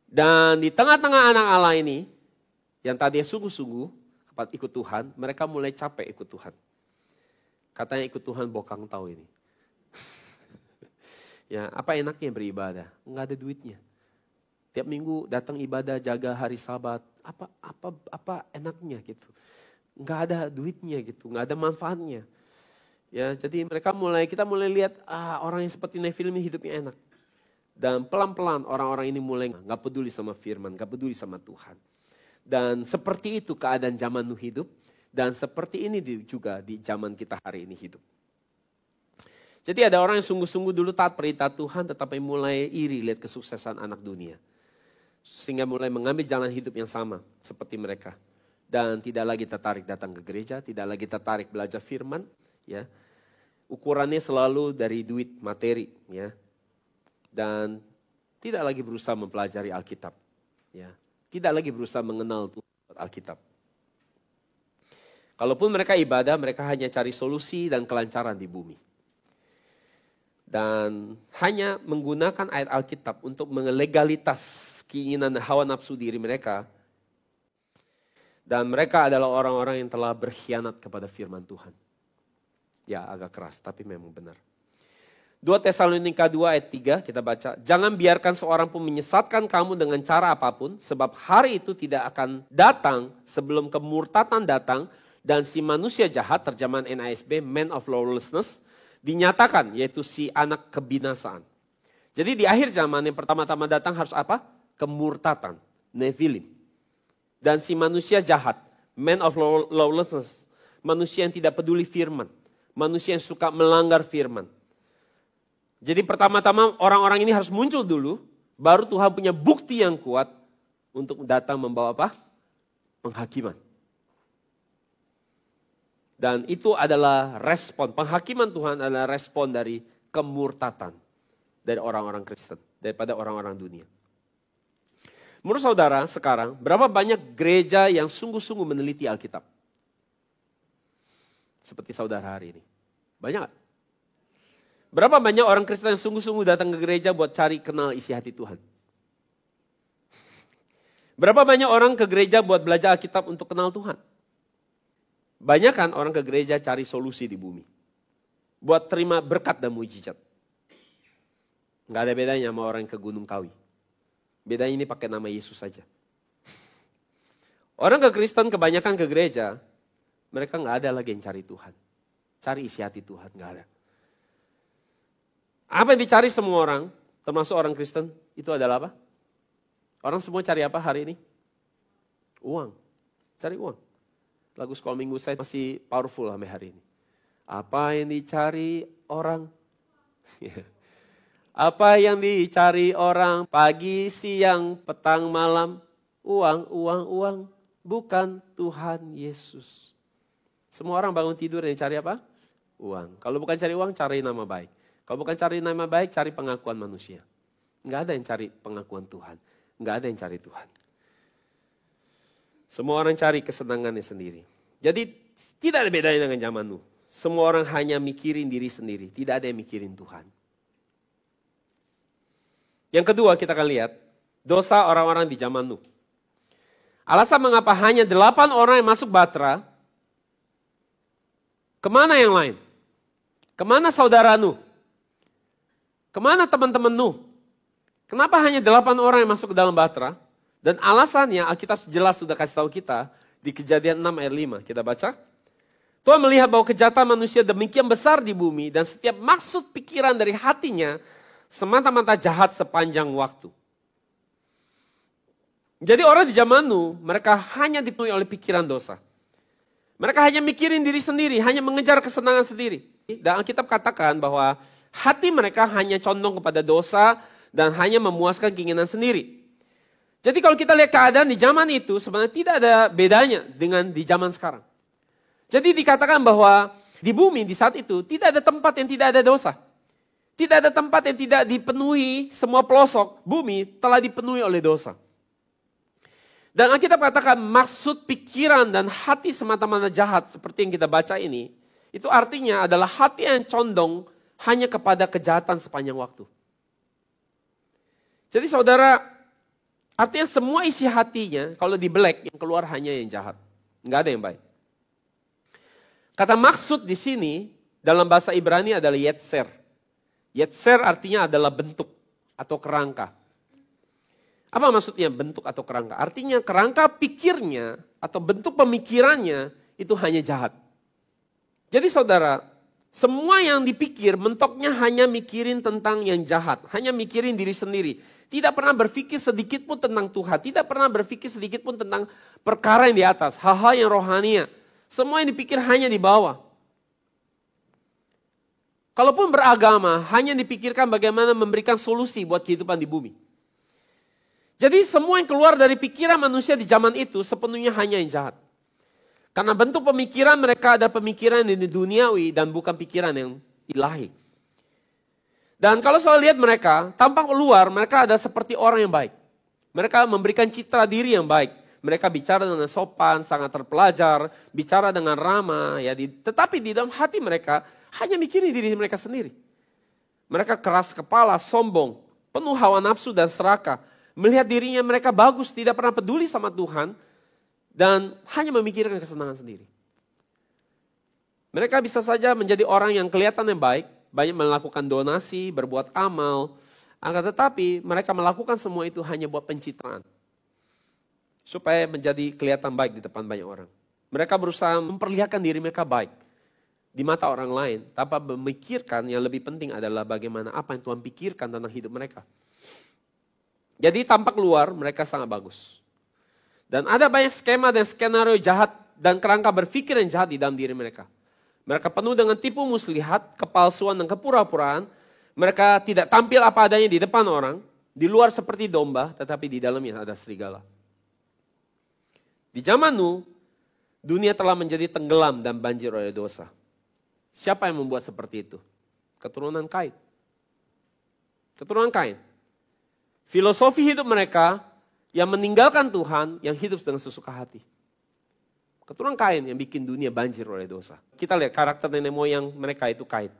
Dan di tengah-tengah anak Allah ini, yang tadinya sungguh-sungguh ikut Tuhan, mereka mulai capek ikut Tuhan. Katanya ikut Tuhan bokang tahu ini. Ya, apa enaknya beribadah? Enggak ada duitnya. Tiap minggu datang ibadah, jaga hari Sabat. Apa enaknya gitu? Enggak ada duitnya gitu, enggak ada manfaatnya. Ya, jadi kita mulai lihat orang yang seperti Nefilim ini hidupnya enak. Dan pelan-pelan orang-orang ini mulai enggak peduli sama firman, enggak peduli sama Tuhan. Dan seperti itu keadaan zaman Nuh hidup. Dan seperti ini juga di zaman kita hari ini hidup. Jadi ada orang yang sungguh-sungguh dulu taat perintah Tuhan tetapi mulai iri lihat kesuksesan anak dunia. Sehingga mulai mengambil jalan hidup yang sama seperti mereka. Dan tidak lagi tertarik datang ke gereja, tidak lagi tertarik belajar firman. Ya. Ukurannya selalu dari duit, materi. Ya. Dan tidak lagi berusaha mempelajari Alkitab. Ya. Tidak lagi berusaha mengenal Tuhan Alkitab. Kalaupun mereka ibadah, mereka hanya cari solusi dan kelancaran di bumi. Dan hanya menggunakan ayat Alkitab untuk melegalitas keinginan hawa nafsu diri mereka. Dan mereka adalah orang-orang yang telah berkhianat kepada firman Tuhan. Ya, agak keras, tapi memang benar. 2 Tesalonika 2 ayat 3 kita baca. Jangan biarkan seorang pun menyesatkan kamu dengan cara apapun, sebab hari itu tidak akan datang sebelum kemurtatan datang, dan si manusia jahat, terjemahan NASB, man of lawlessness, dinyatakan, yaitu si anak kebinasaan. Jadi di akhir zaman yang pertama-tama datang harus apa? Kemurtatan, Nephilim. Dan si manusia jahat, man of lawlessness, manusia yang tidak peduli firman, manusia yang suka melanggar firman. Jadi pertama-tama orang-orang ini harus muncul dulu, baru Tuhan punya bukti yang kuat untuk datang membawa apa? Penghakiman. Dan itu adalah respon, penghakiman Tuhan adalah respon dari kemurtatan dari orang-orang Kristen, daripada orang-orang dunia. Menurut saudara sekarang, berapa banyak gereja yang sungguh-sungguh meneliti Alkitab? Seperti saudara hari ini. Banyak gak? Berapa banyak orang Kristen yang sungguh-sungguh datang ke gereja buat cari kenal isi hati Tuhan? Berapa banyak orang ke gereja buat belajar Alkitab untuk kenal Tuhan? Banyak kan orang ke gereja cari solusi di bumi. Buat terima berkat dan mujizat. Gak ada bedanya sama orang yang ke Gunung Kawi. Bedanya ini pakai nama Yesus saja. Orang ke Kristen kebanyakan ke gereja, mereka gak ada lagi yang cari Tuhan. Cari isi hati Tuhan, gak ada. Apa yang dicari semua orang, termasuk orang Kristen, itu adalah apa? Orang semua cari apa hari ini? Uang. Cari uang. Lagu sekolah minggu saya masih powerful sampai hari ini. Apa yang dicari orang? Apa yang dicari orang pagi, siang, petang, malam? Uang, uang, uang. Bukan Tuhan Yesus. Semua orang bangun tidur dan cari apa? Uang. Kalau bukan cari uang, cari nama baik. Kalau bukan cari nama baik, cari pengakuan manusia. Enggak ada yang cari pengakuan Tuhan. Enggak ada yang cari Tuhan. Semua orang cari kesenangannya sendiri. Jadi tidak ada bedanya dengan zaman Nuh. Semua orang hanya mikirin diri sendiri. Tidak ada yang mikirin Tuhan. Yang kedua kita akan lihat dosa orang-orang di zaman Nuh. Alasan mengapa hanya 8 orang yang masuk Batra. Kemana yang lain? Kemana saudara Nuh? Kemana teman-teman Nuh? Kenapa hanya 8 orang yang masuk ke dalam Batra? Dan alasannya Alkitab jelas sudah kasih tahu kita di Kejadian 6 ayat 5. Kita baca. Tuhan melihat bahwa kejahatan manusia demikian besar di bumi dan setiap maksud pikiran dari hatinya semata-mata jahat sepanjang waktu. Jadi orang di zaman Nuh, mereka hanya dipenuhi oleh pikiran dosa. Mereka hanya mikirin diri sendiri, hanya mengejar kesenangan sendiri. Dan Alkitab katakan bahwa hati mereka hanya condong kepada dosa dan hanya memuaskan keinginan sendiri. Jadi kalau kita lihat keadaan di zaman itu sebenarnya tidak ada bedanya dengan di zaman sekarang. Jadi dikatakan bahwa di bumi di saat itu tidak ada tempat yang tidak ada dosa. Tidak ada tempat yang tidak dipenuhi, semua pelosok bumi telah dipenuhi oleh dosa. Dan Alkitab katakan maksud pikiran dan hati semata-mata jahat seperti yang kita baca ini. Itu artinya adalah hati yang condong hanya kepada kejahatan sepanjang waktu. Jadi saudara, artinya semua isi hatinya kalau di black yang keluar hanya yang jahat. Enggak ada yang baik. Kata maksud di sini dalam bahasa Ibrani adalah yetser. Yetser artinya adalah bentuk atau kerangka. Apa maksudnya bentuk atau kerangka? Artinya kerangka pikirnya atau bentuk pemikirannya itu hanya jahat. Jadi saudara, semua yang dipikir mentoknya hanya mikirin tentang yang jahat. Hanya mikirin diri sendiri. Tidak pernah berpikir sedikit pun tentang Tuhan. Tidak pernah berpikir sedikit pun tentang perkara yang di atas. Hal-hal yang rohania. Semua yang dipikir hanya di bawah. Kalaupun beragama, hanya dipikirkan bagaimana memberikan solusi buat kehidupan di bumi. Jadi semua yang keluar dari pikiran manusia di zaman itu sepenuhnya hanya yang jahat. Karena bentuk pemikiran mereka adalah pemikiran yang duniawi dan bukan pikiran yang ilahi. Dan kalau saya lihat mereka, tampak luar mereka ada seperti orang yang baik. Mereka memberikan citra diri yang baik. Mereka bicara dengan sopan, sangat terpelajar, bicara dengan ramah. Tetapi di dalam hati mereka hanya mikirin diri mereka sendiri. Mereka keras kepala, sombong, penuh hawa nafsu dan serakah. Melihat dirinya mereka bagus, tidak pernah peduli sama Tuhan. Dan hanya memikirkan kesenangan sendiri. Mereka bisa saja menjadi orang yang kelihatannya baik. Banyak melakukan donasi, berbuat amal. Akan tetapi mereka melakukan semua itu hanya buat pencitraan. Supaya menjadi kelihatan baik di depan banyak orang. Mereka berusaha memperlihatkan diri mereka baik di mata orang lain, tanpa memikirkan yang lebih penting adalah bagaimana apa yang Tuhan pikirkan tentang hidup mereka. Jadi tampak luar mereka sangat bagus. Dan ada banyak skema dan skenario jahat dan kerangka berpikir yang jahat di dalam diri mereka. Mereka penuh dengan tipu muslihat, kepalsuan dan kepura-puraan. Mereka tidak tampil apa adanya di depan orang, di luar seperti domba, tetapi di dalamnya ada serigala. Di zaman Nuh, dunia telah menjadi tenggelam dan banjir oleh dosa. Siapa yang membuat seperti itu? Keturunan Kain. Keturunan Kain. Filosofi hidup mereka yang meninggalkan Tuhan, yang hidup dengan sesuka hati. Keturunan Kain yang bikin dunia banjir oleh dosa. Kita lihat karakter nenek moyang mereka itu Kain.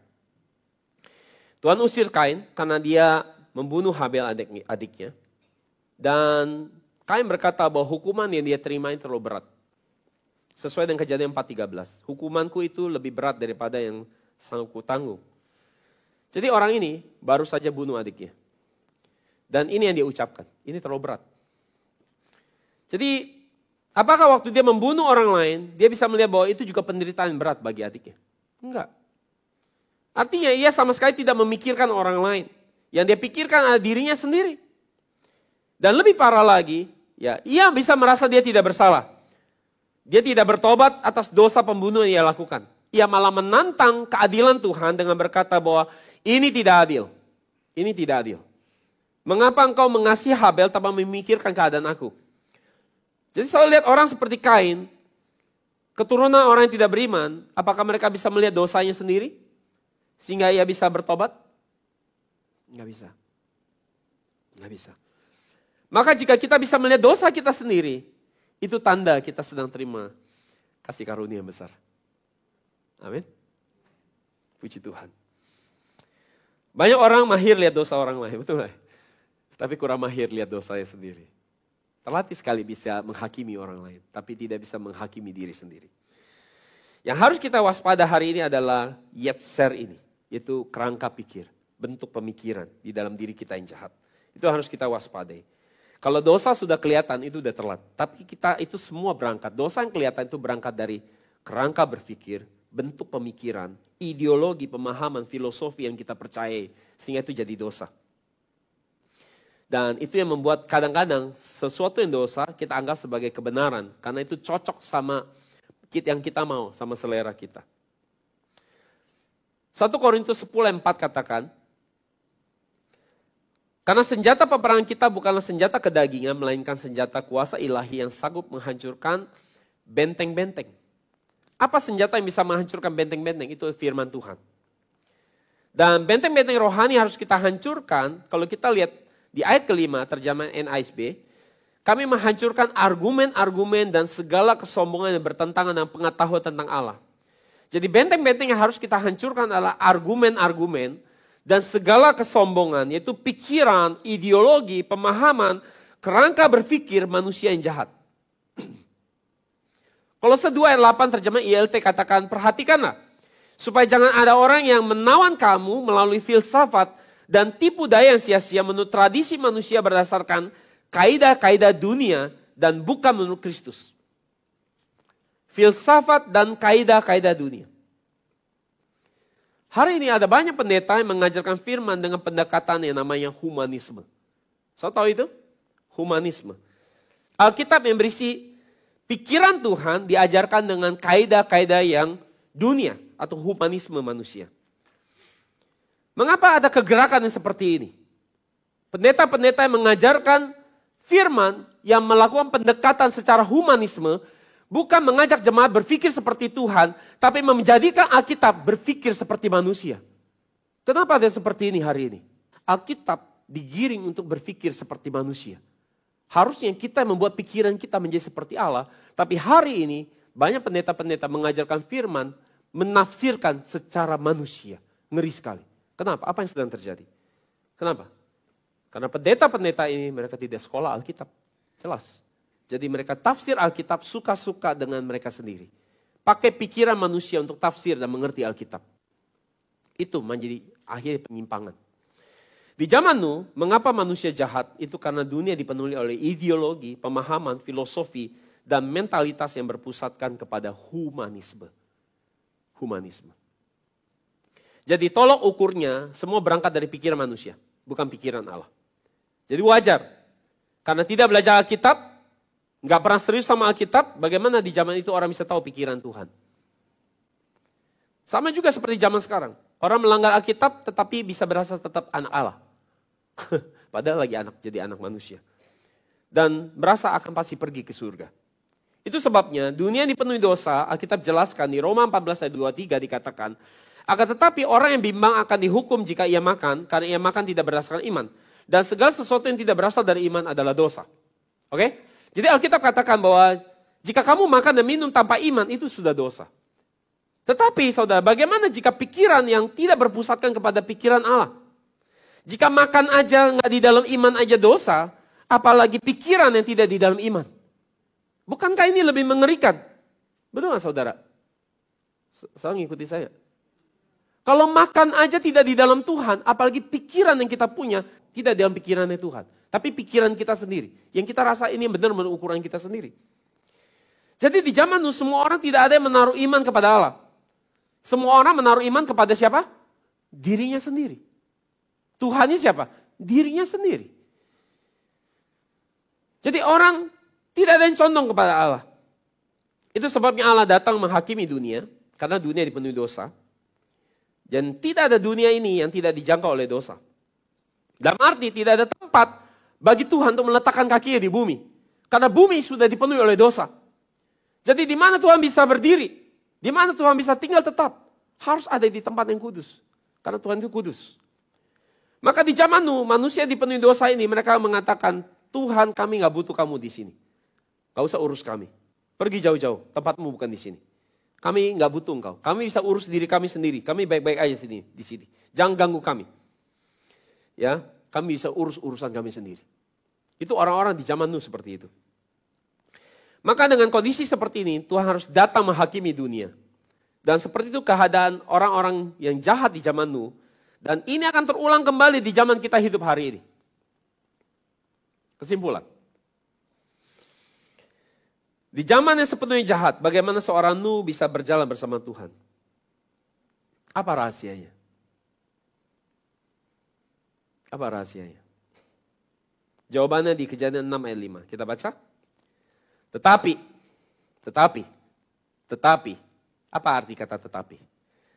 Tuhan usir Kain karena dia membunuh Habel adiknya. Dan Kain berkata bahwa hukuman yang dia terima ini terlalu berat. Sesuai dengan Kejadian 4:13. Hukumanku itu lebih berat daripada yang sanggup kutanggung. Jadi orang ini baru saja bunuh adiknya. Dan ini yang dia ucapkan. Ini terlalu berat. Jadi apakah waktu dia membunuh orang lain, dia bisa melihat bahwa itu juga penderitaan berat bagi adiknya? Enggak. Artinya ia sama sekali tidak memikirkan orang lain. Yang dia pikirkan adalah dirinya sendiri. Dan lebih parah lagi, ya, ia bisa merasa dia tidak bersalah. Dia tidak bertobat atas dosa pembunuhan yang ia lakukan. Ia malah menantang keadilan Tuhan dengan berkata bahwa ini tidak adil. Ini tidak adil. Mengapa engkau mengasihi Habel tanpa memikirkan keadaan aku? Jadi selalu lihat orang seperti Kain, keturunan orang yang tidak beriman, apakah mereka bisa melihat dosanya sendiri? Sehingga ia bisa bertobat? Enggak bisa. Enggak bisa. Maka jika kita bisa melihat dosa kita sendiri, itu tanda kita sedang terima kasih karunia yang besar. Amin. Puji Tuhan. Banyak orang mahir lihat dosa orang lain, betul nggak? Tapi kurang mahir lihat dosanya sendiri. Terlatih sekali bisa menghakimi orang lain, tapi tidak bisa menghakimi diri sendiri. Yang harus kita waspada hari ini adalah yetser ini, yaitu kerangka pikir, bentuk pemikiran di dalam diri kita yang jahat. Itu harus kita waspadai. Kalau dosa sudah kelihatan itu sudah telat. Tapi kita itu semua berangkat. Dosa yang kelihatan itu berangkat dari kerangka berpikir, bentuk pemikiran, ideologi, pemahaman, filosofi yang kita percayai. Sehingga itu jadi dosa. Dan itu yang membuat kadang-kadang sesuatu yang dosa kita anggap sebagai kebenaran. Karena itu cocok sama yang kita mau, sama selera kita. 1 Korintus 10:4 katakan, karena senjata peperangan kita bukanlah senjata kedagingan, melainkan senjata kuasa ilahi yang sanggup menghancurkan benteng-benteng. Apa senjata yang bisa menghancurkan benteng-benteng? Itu firman Tuhan. Dan benteng-benteng rohani harus kita hancurkan. Kalau kita lihat di ayat kelima, terjemahan NASB, kami menghancurkan argumen-argumen dan segala kesombongan yang bertentangan dengan pengetahuan tentang Allah. Jadi benteng-benteng yang harus kita hancurkan adalah argumen-argumen dan segala kesombongan, yaitu pikiran, ideologi, pemahaman, kerangka berpikir manusia yang jahat. Kolose 2 ayat 8 terjemah ILT katakan, perhatikanlah, supaya jangan ada orang yang menawan kamu melalui filsafat dan tipu daya yang sia-sia menurut tradisi manusia berdasarkan kaidah-kaidah dunia dan bukan menurut Kristus. Filsafat dan kaidah-kaidah dunia. Hari ini ada banyak pendeta yang mengajarkan firman dengan pendekatan yang namanya humanisme. So tahu itu? Humanisme. Alkitab yang berisi pikiran Tuhan diajarkan dengan kaidah-kaidah yang dunia atau humanisme manusia. Mengapa ada kegerakan yang seperti ini? Pendeta-pendeta yang mengajarkan firman yang melakukan pendekatan secara humanisme bukan mengajak jemaat berpikir seperti Tuhan, tapi menjadikan Alkitab berpikir seperti manusia. Kenapa ada seperti ini hari ini? Alkitab digiring untuk berpikir seperti manusia. Harusnya kita membuat pikiran kita menjadi seperti Allah, tapi hari ini banyak pendeta-pendeta mengajarkan firman, menafsirkan secara manusia. Ngeri sekali. Kenapa? Apa yang sedang terjadi? Kenapa? Karena pendeta-pendeta ini mereka tidak sekolah Alkitab. Jelas. Jadi mereka tafsir Alkitab suka-suka dengan mereka sendiri. Pakai pikiran manusia untuk tafsir dan mengerti Alkitab. Itu menjadi akhir penyimpangan. Di zaman Nuh, mengapa manusia jahat? Itu karena dunia dipenuhi oleh ideologi, pemahaman, filosofi, dan mentalitas yang berpusatkan kepada humanisme. Humanisme. Jadi tolok ukurnya semua berangkat dari pikiran manusia, bukan pikiran Allah. Jadi wajar, karena tidak belajar Alkitab, nggak pernah serius sama Alkitab, bagaimana di zaman itu orang bisa tahu pikiran Tuhan? Sama juga seperti zaman sekarang. Orang melanggar Alkitab tetapi bisa berasa tetap anak Allah. Padahal lagi jadi anak manusia. Dan merasa akan pasti pergi ke surga. Itu sebabnya dunia dipenuhi dosa, Alkitab jelaskan di Roma 14 ayat 23 dikatakan, akan tetapi orang yang bimbang akan dihukum jika ia makan, karena ia makan tidak berdasarkan iman. Dan segala sesuatu yang tidak berasal dari iman adalah dosa. Oke? Jadi Alkitab katakan bahwa jika kamu makan dan minum tanpa iman, itu sudah dosa. Tetapi saudara, bagaimana jika pikiran yang tidak berpusatkan kepada pikiran Allah? Jika makan aja nggak di dalam iman aja dosa, apalagi pikiran yang tidak di dalam iman. Bukankah ini lebih mengerikan? Betul nggak saudara? Selalu ngikuti saya. Kalau makan aja tidak di dalam Tuhan, apalagi pikiran yang kita punya tidak dalam pikirannya Tuhan. Tapi pikiran kita sendiri. Yang kita rasa ini benar-benar ukuran kita sendiri. Jadi di zaman Nuh semua orang tidak ada yang menaruh iman kepada Allah. Semua orang menaruh iman kepada siapa? Dirinya sendiri. Tuhannya siapa? Dirinya sendiri. Jadi orang tidak ada yang condong kepada Allah. Itu sebabnya Allah datang menghakimi dunia. Karena dunia dipenuhi dosa. Dan tidak ada dunia ini yang tidak dijangkau oleh dosa. Dalam arti tidak ada tempat bagi Tuhan untuk meletakkan kakinya di bumi. Karena bumi sudah dipenuhi oleh dosa. Jadi di mana Tuhan bisa berdiri? Di mana Tuhan bisa tinggal tetap? Harus ada di tempat yang kudus. Karena Tuhan itu kudus. Maka di zaman Nuh, manusia dipenuhi dosa ini, mereka mengatakan, Tuhan kami gak butuh kamu di sini. Gak usah urus kami. Pergi jauh-jauh, tempatmu bukan di sini. Kami gak butuh engkau. Kami bisa urus diri kami sendiri. Kami baik-baik aja di sini. Jangan ganggu kami. Ya, kami bisa urus urusan kami sendiri. Itu orang-orang di zaman Nuh seperti itu. Maka dengan kondisi seperti ini, Tuhan harus datang menghakimi dunia. Dan seperti itu keadaan orang-orang yang jahat di zaman Nuh. Dan ini akan terulang kembali di zaman kita hidup hari ini. Kesimpulan. Di zaman yang sepenuhnya jahat, bagaimana seorang Nuh bisa berjalan bersama Tuhan? Apa rahasianya? Apa rahasianya? Jawabannya di Kejadian 6 ayat 5. Kita baca. Tetapi. Apa arti kata tetapi?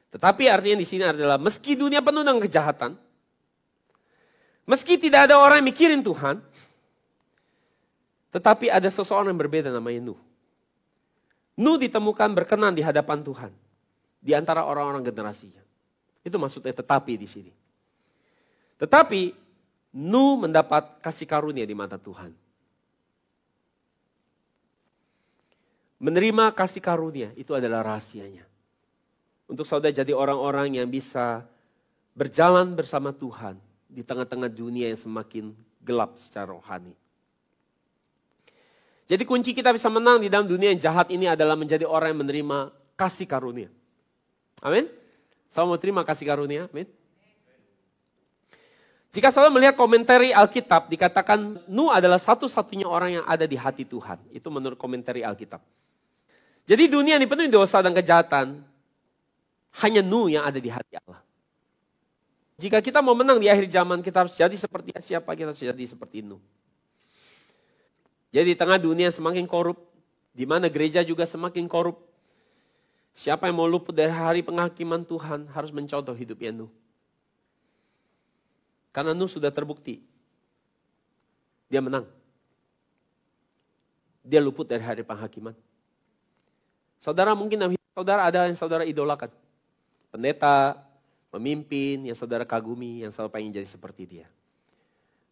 Tetapi artinya di sini adalah meski dunia penuh dengan kejahatan, meski tidak ada orang yang mikirin Tuhan, tetapi ada seseorang yang berbeda namanya Nuh. Nuh ditemukan berkenan di hadapan Tuhan, di antara orang-orang generasinya. Itu maksudnya tetapi di sini. Tetapi Nuh mendapat kasih karunia di mata Tuhan. Menerima kasih karunia itu adalah rahasianya. Untuk saudara jadi orang-orang yang bisa berjalan bersama Tuhan di tengah-tengah dunia yang semakin gelap secara rohani. Jadi kunci kita bisa menang di dalam dunia yang jahat ini adalah menjadi orang yang menerima kasih karunia. Amin. Saudara mau terima kasih karunia? Amin. Jika saudara melihat komentari Alkitab, dikatakan Nuh adalah satu-satunya orang yang ada di hati Tuhan. Itu menurut komentari Alkitab. Jadi dunia ini penuh dosa dan kejahatan. Hanya Nuh yang ada di hati Allah. Jika kita mau menang di akhir zaman, kita harus jadi seperti siapa? Kita harus jadi seperti Nuh. Jadi di tengah dunia semakin korup, di mana gereja juga semakin korup. Siapa yang mau luput dari hari penghakiman Tuhan harus mencontoh hidupnya Nuh. Karena Nuh sudah terbukti. Dia menang. Dia luput dari hari penghakiman. Saudara mungkin saudara ada yang saudara idolakan. Pendeta, pemimpin yang saudara kagumi, yang selalu pengen jadi seperti dia.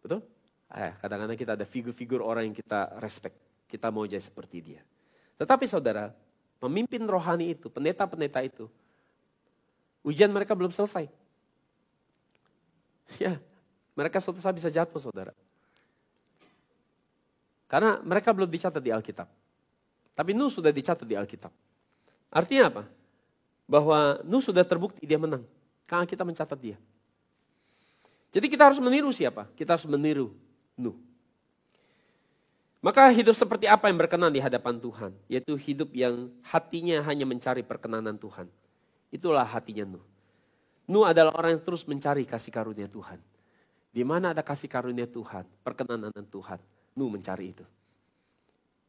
Betul? Kadang-kadang kita ada figur-figur orang yang kita respect. Kita mau jadi seperti dia. Tetapi saudara, pemimpin rohani itu, pendeta-pendeta itu, ujian mereka belum selesai. Ya, mereka suatu saat bisa jatuh, saudara. Karena mereka belum dicatat di Alkitab. Tapi Nuh sudah dicatat di Alkitab. Artinya apa? Bahwa Nuh sudah terbukti dia menang. Karena kita mencatat dia. Jadi kita harus meniru siapa? Kita harus meniru Nuh. Maka hidup seperti apa yang berkenan di hadapan Tuhan? Yaitu hidup yang hatinya hanya mencari perkenanan Tuhan. Itulah hatinya Nuh. Nuh adalah orang yang terus mencari kasih karunia Tuhan. Di mana ada kasih karunia Tuhan, perkenanan Tuhan, Nuh mencari itu.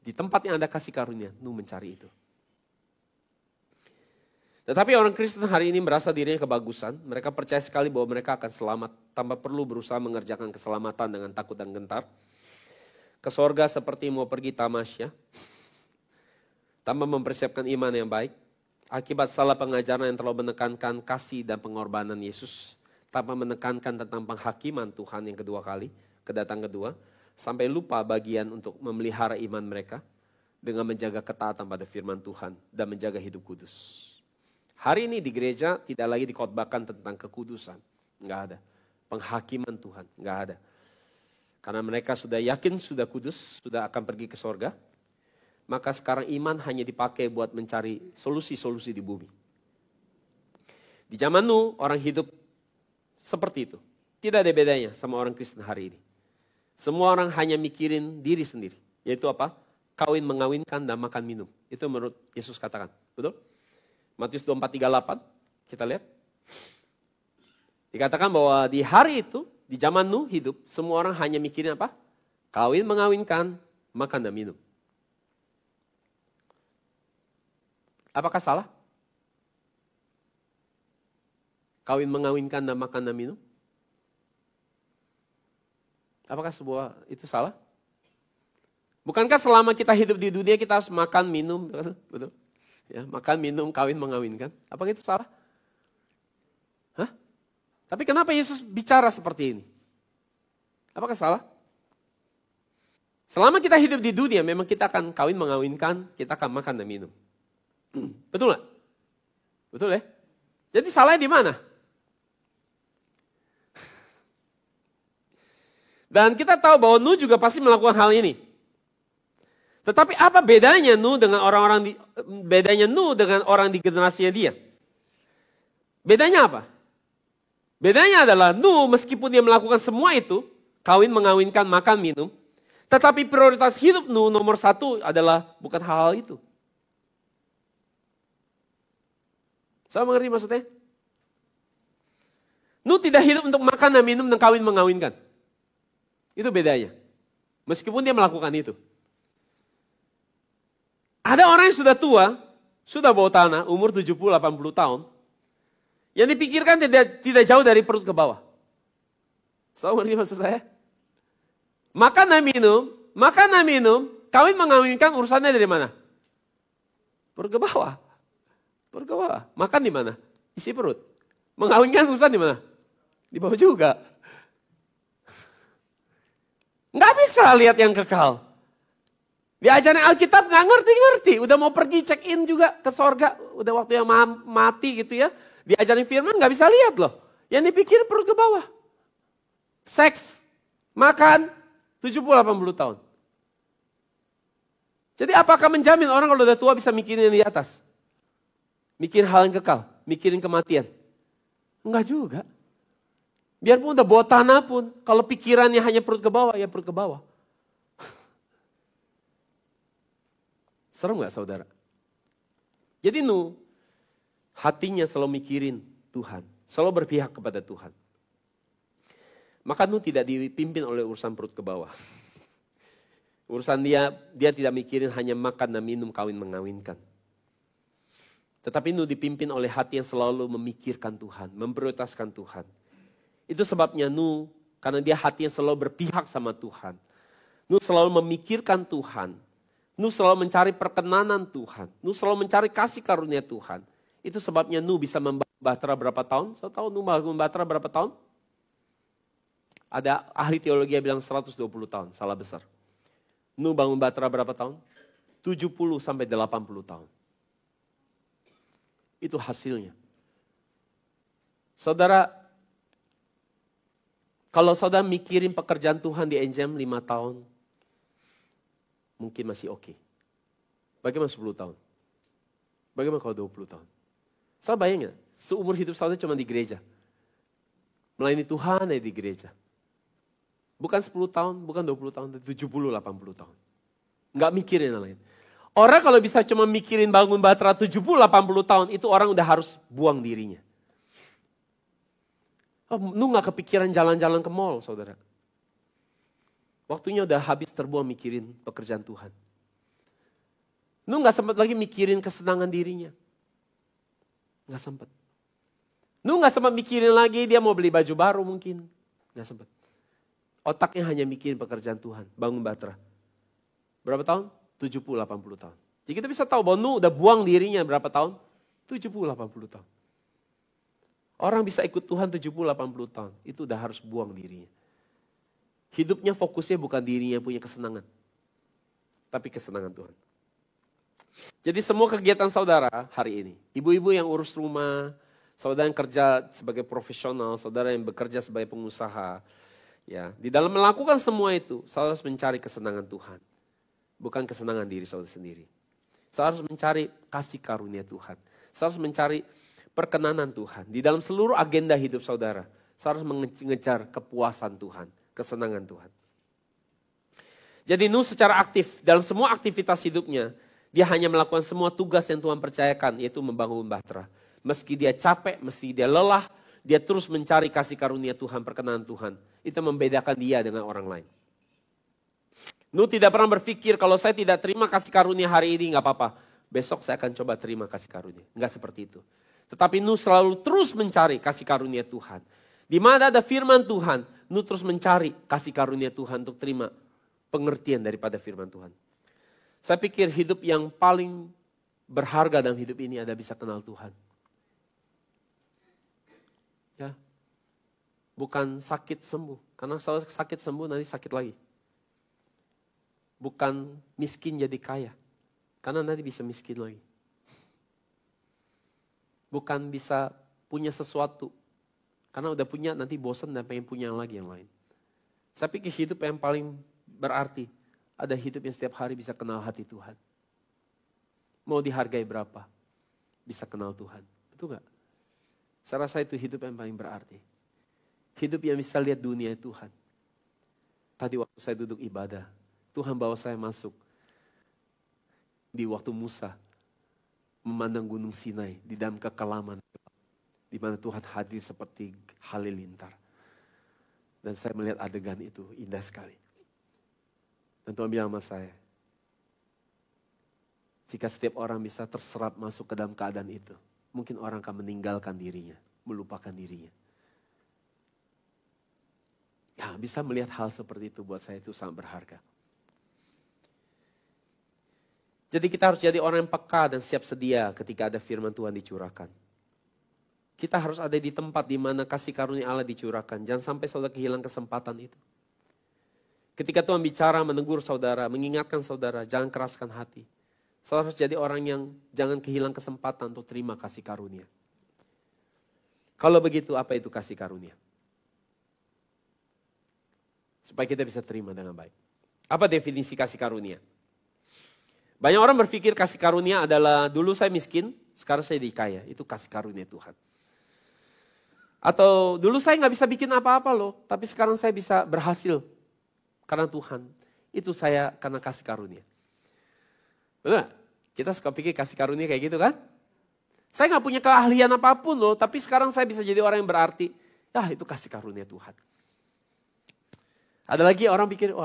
Di tempat yang ada kasih karunia, Nuh mencari itu. Tetapi orang Kristen hari ini merasa dirinya kebagusan. Mereka percaya sekali bahwa mereka akan selamat tanpa perlu berusaha mengerjakan keselamatan dengan takut dan gentar. Ke sorga seperti mau pergi tamasya, tanpa mempersiapkan iman yang baik. Akibat salah pengajaran yang terlalu menekankan kasih dan pengorbanan Yesus, tanpa menekankan tentang penghakiman Tuhan yang kedua kali, kedatangan kedua, sampai lupa bagian untuk memelihara iman mereka dengan menjaga ketaatan pada firman Tuhan dan menjaga hidup kudus. Hari ini di gereja tidak lagi dikhotbahkan tentang kekudusan, enggak ada. Penghakiman Tuhan, enggak ada. Karena mereka sudah yakin sudah kudus, sudah akan pergi ke sorga. Maka sekarang iman hanya dipakai buat mencari solusi-solusi di bumi. Di zaman Nuh, orang hidup seperti itu. Tidak ada bedanya sama orang Kristen hari ini. Semua orang hanya mikirin diri sendiri. Yaitu apa? Kawin mengawinkan dan makan minum. Itu menurut Yesus katakan. Betul? Matius 24:38, kita lihat. Dikatakan bahwa di hari itu, di zaman Nuh hidup, semua orang hanya mikirin apa? Kawin mengawinkan, makan dan minum. Apakah salah? Kawin mengawinkan dan makan dan minum? Apakah sebuah itu salah? Bukankah selama kita hidup di dunia kita harus makan, minum, betul? Ya, makan, minum, kawin, mengawinkan. Apakah itu salah? Hah? Tapi kenapa Yesus bicara seperti ini? Apakah salah? Selama kita hidup di dunia memang kita akan kawin, mengawinkan, kita akan makan dan minum. Betul nggak? Betul ya? Jadi salahnya di mana? Dan kita tahu bahwa Nuh juga pasti melakukan hal ini. Tetapi apa bedanya Nuh dengan orang di generasinya dia? Bedanya apa? Bedanya adalah Nuh meskipun dia melakukan semua itu, kawin, mengawinkan, makan, minum, tetapi prioritas hidup Nuh nomor satu adalah bukan hal-hal itu. Saya mengerti maksudnya? Nuh tidak hidup untuk makan dan minum dan kawin mengawinkan. Itu bedanya. Meskipun dia melakukan itu. Ada orang yang sudah tua, sudah bawa tanah, umur 70-80 tahun. Yang dipikirkan tidak jauh dari perut ke bawah. Saya mengerti maksud saya? Makan dan minum, kawin mengawinkan urusannya dari mana? Perut ke bawah. Perut ke bawah. Makan di mana? Isi perut. Mengawinkan urusan di mana? Di bawah juga. Nggak bisa lihat yang kekal. Diajarin Alkitab nggak ngerti-ngerti. Udah mau pergi check in juga ke sorga. Udah waktu yang mati gitu ya. Diajarin firman nggak bisa lihat loh. Yang dipikir perut ke bawah. Seks, makan, 70-80 tahun. Jadi apakah menjamin orang kalau udah tua bisa mikirin yang di atas? Mikir hal yang kekal, mikirin kematian. Enggak juga. Biarpun udah bawa tanah pun, kalau pikirannya hanya perut ke bawah, ya perut ke bawah. Serem gak saudara? Jadi Nuh, hatinya selalu mikirin Tuhan, selalu berpihak kepada Tuhan. Maka Nuh tidak dipimpin oleh urusan perut ke bawah. Urusan dia tidak mikirin hanya makan dan minum, kawin mengawinkan. Tetapi Nuh dipimpin oleh hati yang selalu memikirkan Tuhan, memprioritaskan Tuhan. Itu sebabnya Nuh, karena dia hati yang selalu berpihak sama Tuhan. Nuh selalu memikirkan Tuhan. Nuh selalu mencari perkenanan Tuhan. Nuh selalu mencari kasih karunia Tuhan. Itu sebabnya Nuh bisa membangun Bahtera berapa tahun? Saya tahu Nuh membangun Bahtera berapa tahun? Ada ahli teologi yang bilang 120 tahun, salah besar. Nuh bangun Bahtera berapa tahun? 70 sampai 80 tahun. Itu hasilnya. Saudara, Kalau saudara mikirin pekerjaan Tuhan di NJM 5 tahun, mungkin masih oke. Bagaimana 10 tahun? Bagaimana kalau 20 tahun? Saudara bayangin, seumur hidup saudara cuma di gereja. Melayani Tuhan di gereja. Bukan 10 tahun, bukan 20 tahun, 70, 80 tahun. Enggak mikirin yang lain. Orang kalau bisa cuma mikirin bangun Bahtera 70, 80 tahun, itu orang udah harus buang dirinya. Lu gak kepikiran jalan-jalan ke mall, saudara. Waktunya udah habis terbuang mikirin pekerjaan Tuhan. Lu gak sempat lagi mikirin kesenangan dirinya. Gak sempat. Lu gak sempat mikirin lagi dia mau beli baju baru mungkin. Gak sempat. Otaknya hanya mikirin pekerjaan Tuhan, bangun Bahtera. Berapa tahun? 70, 80 tahun. Jadi kita bisa tahu bahwa Nuh udah buang dirinya berapa tahun? 70, 80 tahun. Orang bisa ikut Tuhan 70, 80 tahun. Itu udah harus buang dirinya. Hidupnya fokusnya bukan dirinya punya kesenangan. Tapi kesenangan Tuhan. Jadi semua kegiatan saudara hari ini. Ibu-ibu yang urus rumah, saudara yang kerja sebagai profesional, saudara yang bekerja sebagai pengusaha. Ya, di dalam melakukan semua itu, saudara harus mencari kesenangan Tuhan. Bukan kesenangan diri saudara sendiri. Saudara harus mencari kasih karunia Tuhan. Saudara harus mencari perkenanan Tuhan. Di dalam seluruh agenda hidup saudara, saudara harus mengejar kepuasan Tuhan, kesenangan Tuhan. Jadi Nuh secara aktif, dalam semua aktivitas hidupnya, dia hanya melakukan semua tugas yang Tuhan percayakan, yaitu membangun Bahtera. Meski dia capek, meski dia lelah, dia terus mencari kasih karunia Tuhan, perkenanan Tuhan. Itu membedakan dia dengan orang lain. Nuh tidak pernah berpikir kalau saya tidak terima kasih karunia hari ini gak apa-apa. Besok saya akan coba terima kasih karunia. Enggak seperti itu. Tetapi Nuh selalu terus mencari kasih karunia Tuhan. Di mana ada firman Tuhan, Nuh terus mencari kasih karunia Tuhan untuk terima pengertian daripada firman Tuhan. Saya pikir hidup yang paling berharga dalam hidup ini adalah bisa kenal Tuhan. Ya. Bukan sakit sembuh. Karena kalau sakit sembuh nanti sakit lagi. Bukan miskin jadi kaya. Karena nanti bisa miskin lagi. Bukan bisa punya sesuatu. Karena udah punya nanti bosan dan pengen punya lagi yang lain. Saya pikir hidup yang paling berarti. Ada hidup yang setiap hari bisa kenal hati Tuhan. Mau dihargai berapa? Bisa kenal Tuhan. Betul gak? Saya rasa itu hidup yang paling berarti. Hidup yang bisa lihat dunia Tuhan. Tadi waktu saya duduk ibadah. Tuhan bawa saya masuk di waktu Musa memandang gunung Sinai di dalam kekelaman, di mana Tuhan hadir seperti halilintar. Dan saya melihat adegan itu indah sekali. Dan Tuhan bilang sama saya, jika setiap orang bisa terserap masuk ke dalam keadaan itu, mungkin orang akan meninggalkan dirinya, melupakan dirinya. Ya, bisa melihat hal seperti itu buat saya itu sangat berharga. Jadi kita harus jadi orang yang peka dan siap sedia ketika ada firman Tuhan dicurahkan. Kita harus ada di tempat di mana kasih karunia Allah dicurahkan. Jangan sampai saudara kehilangan kesempatan itu. Ketika Tuhan bicara, menegur saudara, mengingatkan saudara, jangan keraskan hati. Saudara harus jadi orang yang jangan kehilangan kesempatan untuk terima kasih karunia. Kalau begitu, apa itu kasih karunia? Supaya kita bisa terima dengan baik. Apa definisi kasih karunia? Banyak orang berpikir kasih karunia adalah dulu saya miskin, sekarang saya dikaya. Itu kasih karunia Tuhan. Atau dulu saya gak bisa bikin apa-apa loh, tapi sekarang saya bisa berhasil karena Tuhan. Itu saya karena kasih karunia. Benar? Kita suka pikir kasih karunia kayak gitu kan? Saya gak punya keahlian apapun loh, tapi sekarang saya bisa jadi orang yang berarti. Ya itu kasih karunia Tuhan. Ada lagi orang pikir,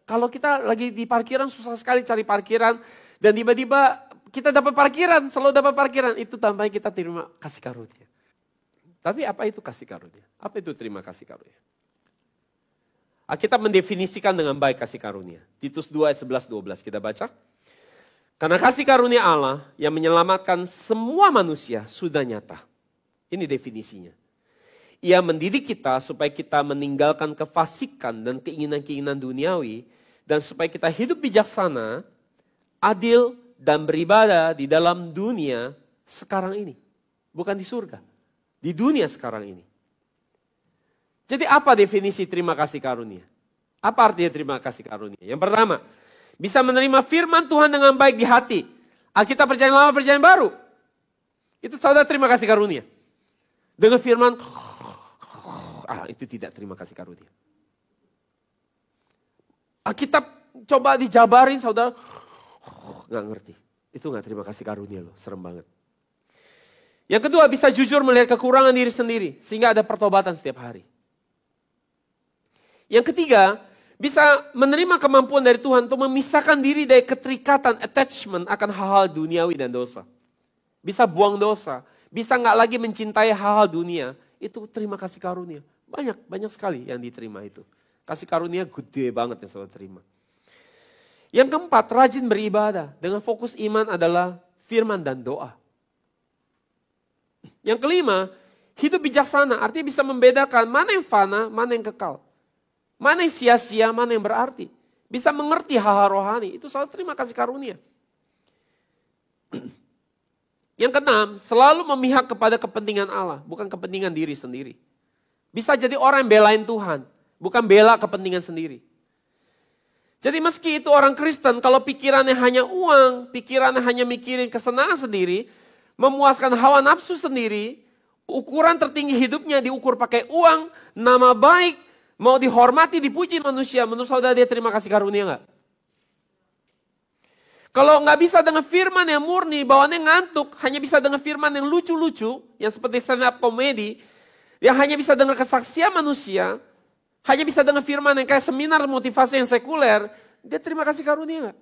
kalau kita lagi di parkiran susah sekali cari parkiran. Dan tiba-tiba kita dapat parkiran, selalu dapat parkiran. Itu tandanya kita terima kasih karunia. Tapi apa itu kasih karunia? Apa itu terima kasih karunia? Kita mendefinisikan dengan baik kasih karunia. Titus 2 ayat 11-12 kita baca. Karena kasih karunia Allah yang menyelamatkan semua manusia sudah nyata. Ini definisinya. Ia mendidik kita supaya kita meninggalkan kefasikan dan keinginan-keinginan duniawi. Dan supaya kita hidup bijaksana, adil dan beribadah di dalam dunia sekarang ini. Bukan di surga. Di dunia sekarang ini. Jadi apa definisi terima kasih karunia? Apa artinya terima kasih karunia? Yang pertama, bisa menerima firman Tuhan dengan baik di hati. Alkitab Perjanjian Lama, Perjanjian Baru. Itu saudara terima kasih karunia. Dengan firman, itu tidak terima kasih karunia. Alkitab coba dijabarin saudara, nggak ngerti. Itu nggak terima kasih karunia loh, serem banget. Yang kedua, bisa jujur melihat kekurangan diri sendiri, sehingga ada pertobatan setiap hari. Yang ketiga, bisa menerima kemampuan dari Tuhan untuk memisahkan diri dari keterikatan, attachment akan hal-hal duniawi dan dosa. Bisa buang dosa, bisa nggak lagi mencintai hal-hal dunia. Itu terima kasih karunia. Banyak sekali yang diterima itu. Kasih karunia gede banget yang saudara terima. Yang keempat, rajin beribadah. Dengan fokus iman adalah firman dan doa. Yang kelima, hidup bijaksana. Artinya bisa membedakan mana yang fana, mana yang kekal. Mana yang sia-sia, mana yang berarti. Bisa mengerti hal-hal rohani. Itu saudara terima kasih karunia. Yang keenam, selalu memihak kepada kepentingan Allah, bukan kepentingan diri sendiri. Bisa jadi orang yang belain Tuhan, bukan bela kepentingan sendiri. Jadi meski itu orang Kristen, kalau pikirannya hanya uang, pikirannya hanya mikirin kesenangan sendiri, memuaskan hawa nafsu sendiri, ukuran tertinggi hidupnya diukur pakai uang, nama baik, mau dihormati, dipuji manusia, menurut saudara dia terima kasih karunia enggak? Kalau nggak bisa dengan firman yang murni, bawaannya ngantuk, hanya bisa dengan firman yang lucu-lucu, yang seperti stand up comedy, yang hanya bisa dengan kesaksian manusia, hanya bisa dengan firman yang kayak seminar motivasi yang sekuler, dia terima kasih karunia nggak?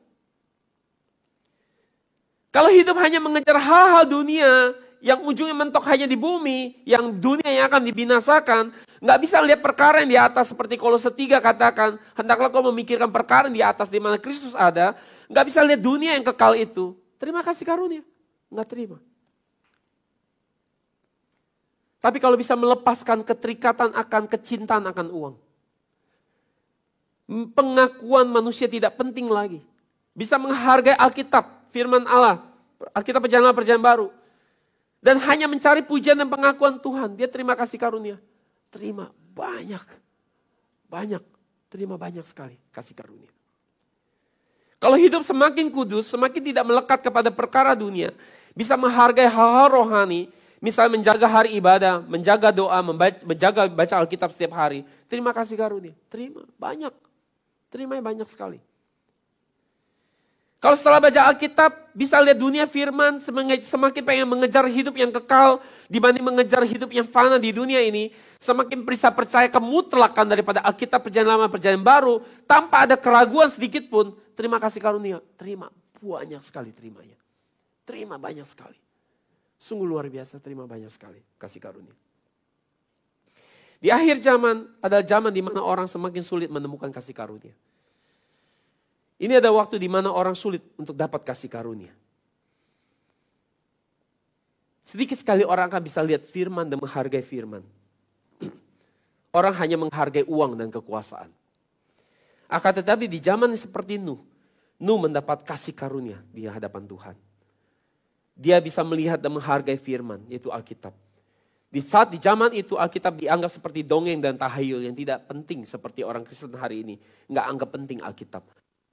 Kalau hidup hanya mengejar hal-hal dunia, yang ujungnya mentok hanya di bumi, yang dunia yang akan dibinasakan, nggak bisa lihat perkara yang di atas seperti Kolose 3 katakan, hendaklah kau memikirkan perkara yang di atas di mana Kristus ada, nggak bisa lihat dunia yang kekal itu. Terima kasih karunia, nggak terima. Tapi kalau bisa melepaskan keterikatan akan kecintaan akan uang, pengakuan manusia tidak penting lagi, bisa menghargai Alkitab, firman Allah, Alkitab Perjanjian Lama, Perjanjian Baru, dan hanya mencari pujian dan pengakuan Tuhan, dia terima kasih karunia. Terima banyak, terima banyak sekali kasih karunia. Kalau hidup semakin kudus, semakin tidak melekat kepada perkara dunia, bisa menghargai hal-hal rohani, misalnya menjaga hari ibadah, menjaga doa, menjaga baca Alkitab setiap hari. Terima kasih karunia, terima banyak, terima banyak sekali. Kalau setelah baca Alkitab, bisa lihat dunia firman, semakin pengen mengejar hidup yang kekal, dibanding mengejar hidup yang fana di dunia ini, semakin bisa percaya kemutlakan daripada Alkitab Perjanjian Lama, Perjanjian Baru, tanpa ada keraguan sedikit pun, terima kasih karunia, terima banyak sekali terimanya. Terima banyak sekali. Sungguh luar biasa, terima banyak sekali kasih karunia. Di akhir zaman, adalah zaman di mana orang semakin sulit menemukan kasih karunia. Ini ada waktu di mana orang sulit untuk dapat kasih karunia. Sedikit sekali orang akan bisa lihat firman dan menghargai firman. Orang hanya menghargai uang dan kekuasaan. Akan tetapi di zaman seperti Nuh mendapat kasih karunia di hadapan Tuhan. Dia bisa melihat dan menghargai firman, yaitu Alkitab. Di saat di zaman itu Alkitab dianggap seperti dongeng dan tahayul yang tidak penting seperti orang Kristen hari ini. Nggak anggap penting Alkitab.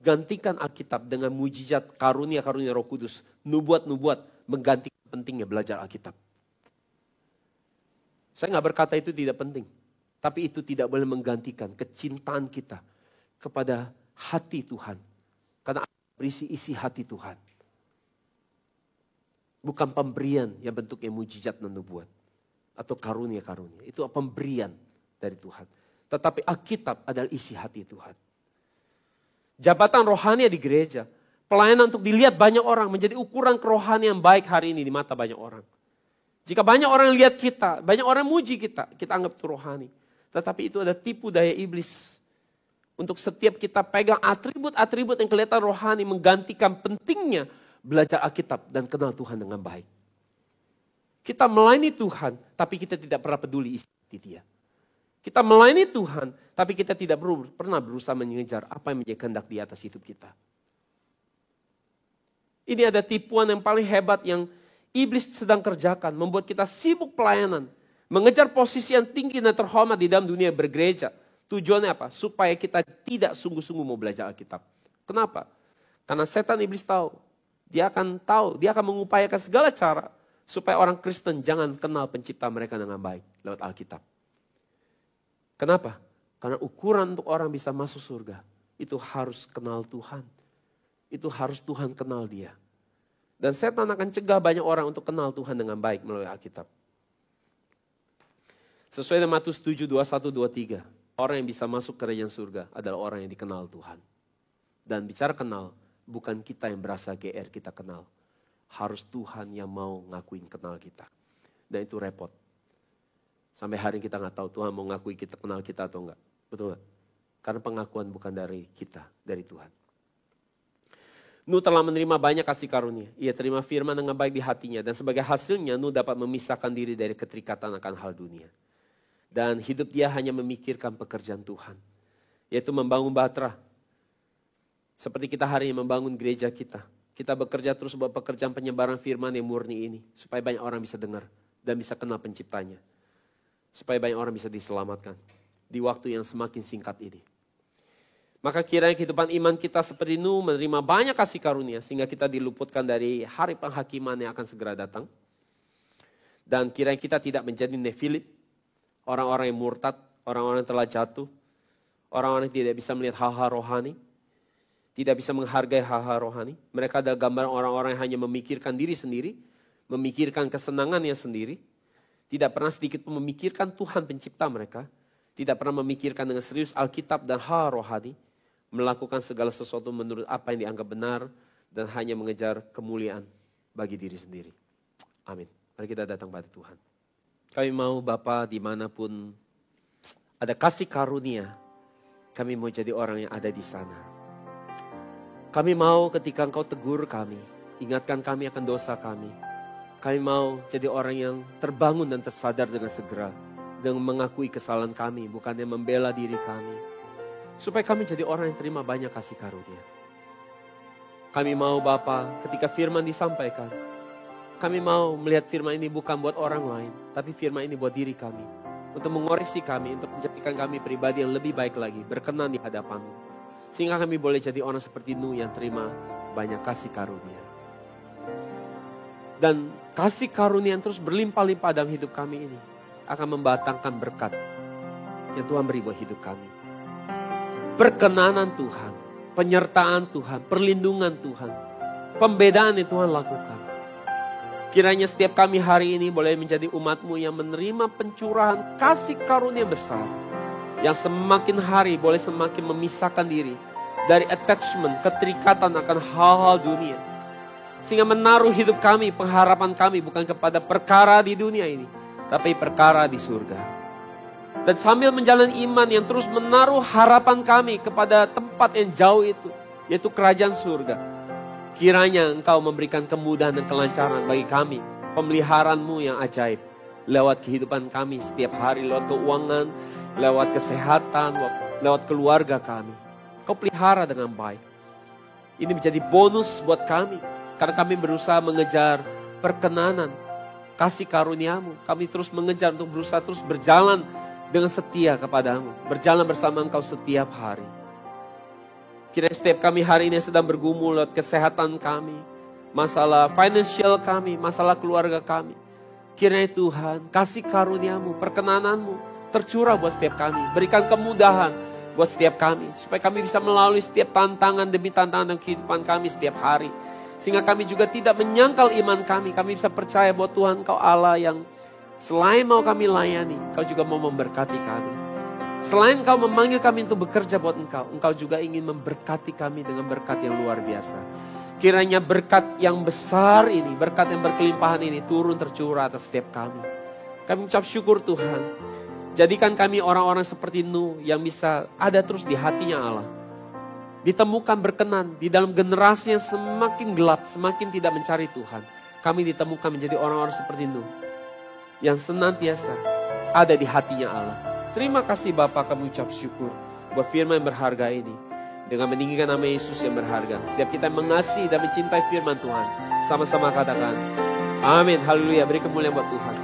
Gantikan Alkitab dengan mujizat karunia-karunia Roh Kudus. Nubuat-nubuat menggantikan pentingnya belajar Alkitab. Saya nggak berkata itu tidak penting. Tapi itu tidak boleh menggantikan kecintaan kita kepada hati Tuhan. Karena berisi isi hati Tuhan. Bukan pemberian yang bentuknya mujizat dan nubuat. Atau karunia-karunia. Itu pemberian dari Tuhan. Tetapi Alkitab adalah isi hati Tuhan. Jabatan rohani di gereja. Pelayanan untuk dilihat banyak orang. Menjadi ukuran kerohanian yang baik hari ini di mata banyak orang. Jika banyak orang lihat kita, banyak orang muji kita. Kita anggap itu rohani. Tetapi itu ada tipu daya iblis. Untuk setiap kita pegang atribut-atribut yang kelihatan rohani. Menggantikan pentingnya belajar Alkitab dan kenal Tuhan dengan baik. Kita melayani Tuhan, tapi kita tidak pernah peduli isi hati dia. Kita melayani Tuhan, tapi kita tidak pernah berusaha mengejar apa yang menjadi kehendak di atas hidup kita. Ini ada tipuan yang paling hebat yang iblis sedang kerjakan, membuat kita sibuk pelayanan. Mengejar posisi yang tinggi dan terhormat di dalam dunia bergereja. Tujuannya apa? Supaya kita tidak sungguh-sungguh mau belajar Alkitab. Kenapa? Karena setan iblis tahu. Dia akan mengupayakan segala cara supaya orang Kristen jangan kenal pencipta mereka dengan baik lewat Alkitab. Kenapa? Karena ukuran untuk orang bisa masuk surga, itu harus kenal Tuhan. Itu harus Tuhan kenal dia. Dan setan akan cegah banyak orang untuk kenal Tuhan dengan baik melalui Alkitab. Sesuai dengan Matius 7, 21, 23. Orang yang bisa masuk ke kerajaan surga adalah orang yang dikenal Tuhan. Dan bicara kenal, bukan kita yang berasa GR kita kenal. Harus Tuhan yang mau ngakuin kenal kita. Dan itu repot. Sampai hari ini kita gak tahu Tuhan mau ngakui kita kenal kita atau enggak. Betul gak? Karena pengakuan bukan dari kita, dari Tuhan. Nuh telah menerima banyak kasih karunia. Ia terima firman dengan baik di hatinya. Dan sebagai hasilnya Nuh dapat memisahkan diri dari keterikatan akan hal dunia. Dan hidup dia hanya memikirkan pekerjaan Tuhan. Yaitu membangun Batra. Seperti kita hari ini membangun gereja kita. Kita bekerja terus buat pekerjaan penyebaran firman yang murni ini. Supaya banyak orang bisa dengar dan bisa kenal penciptanya. Supaya banyak orang bisa diselamatkan. Di waktu yang semakin singkat ini. Maka kiranya kehidupan iman kita seperti Nuh menerima banyak kasih karunia. Sehingga kita diluputkan dari hari penghakiman yang akan segera datang. Dan kiranya kita tidak menjadi Nefilim. Orang-orang yang murtad, orang-orang yang telah jatuh. Orang-orang yang tidak bisa melihat hal-hal rohani. Tidak bisa menghargai hal-hal rohani. Mereka adalah gambaran orang-orang yang hanya memikirkan diri sendiri. Memikirkan kesenangannya sendiri. Tidak pernah sedikit pun memikirkan Tuhan pencipta mereka. Tidak pernah memikirkan dengan serius Alkitab dan hal rohani. Melakukan segala sesuatu menurut apa yang dianggap benar. Dan hanya mengejar kemuliaan bagi diri sendiri. Amin. Mari kita datang pada Tuhan. Kami mau Bapa dimanapun ada kasih karunia. Kami mau jadi orang yang ada di sana. Kami mau ketika Engkau tegur kami. Ingatkan kami akan dosa kami. Kami mau jadi orang yang terbangun dan tersadar dengan segera. Dengan mengakui kesalahan kami, bukannya membela diri kami. Supaya kami jadi orang yang terima banyak kasih karunia. Kami mau Bapa ketika firman disampaikan. Kami mau melihat firman ini bukan buat orang lain. Tapi firman ini buat diri kami. Untuk mengoreksi kami, untuk menjadikan kami pribadi yang lebih baik lagi. Berkenan di hadapan-Mu. Sehingga kami boleh jadi orang seperti Nuh yang terima banyak kasih karunia. Dan kasih karunia yang terus berlimpah-limpah dalam hidup kami ini akan membatangkan berkat yang Tuhan beri buat hidup kami. Perkenanan Tuhan, penyertaan Tuhan, perlindungan Tuhan, pembedaan yang Tuhan lakukan. Kiranya setiap kami hari ini boleh menjadi umat-Mu yang menerima pencurahan kasih karunia besar. Yang semakin hari boleh semakin memisahkan diri dari attachment, keterikatan akan hal-hal dunia. Sehingga menaruh hidup kami, pengharapan kami bukan kepada perkara di dunia ini. Tapi perkara di surga. Dan sambil menjalani iman yang terus menaruh harapan kami kepada tempat yang jauh itu. Yaitu kerajaan surga. Kiranya Engkau memberikan kemudahan dan kelancaran bagi kami. Pemeliharaan-Mu yang ajaib. Lewat kehidupan kami setiap hari. Lewat keuangan, lewat kesehatan, lewat keluarga kami. Kau pelihara dengan baik. Ini menjadi bonus buat kami. Karena kami berusaha mengejar perkenanan. Kasih karunia-Mu. Kami terus mengejar untuk berusaha terus berjalan dengan setia kepada-Mu. Berjalan bersama Engkau setiap hari. Kiranya setiap kami hari ini sedang bergumul lewat kesehatan kami. Masalah financial kami. Masalah keluarga kami. Kiranya Tuhan kasih karunia-Mu, perkenanan-Mu tercurah buat setiap kami. Berikan kemudahan buat setiap kami. Supaya kami bisa melalui setiap tantangan demi tantangan dalam kehidupan kami setiap hari. Sehingga kami juga tidak menyangkal iman kami. Kami bisa percaya bahwa Tuhan Kau Allah yang selain mau kami layani, Kau juga mau memberkati kami. Selain Kau memanggil kami untuk bekerja buat Engkau juga ingin memberkati kami dengan berkat yang luar biasa. Kiranya berkat yang besar ini, berkat yang berkelimpahan ini turun tercurah atas setiap kami. Kami ucap syukur Tuhan. Jadikan kami orang-orang seperti Nuh yang bisa ada terus di hatinya Allah. Ditemukan berkenan di dalam generasi yang semakin gelap, semakin tidak mencari Tuhan. Kami ditemukan menjadi orang-orang seperti Nuh. Yang senantiasa ada di hatinya Allah. Terima kasih Bapa, kami ucap syukur buat firman yang berharga ini. Dengan meninggikan nama Yesus yang berharga. Setiap kita mengasihi dan mencintai firman Tuhan. Sama-sama katakan, amin, haleluya, beri kemuliaan buat Tuhan.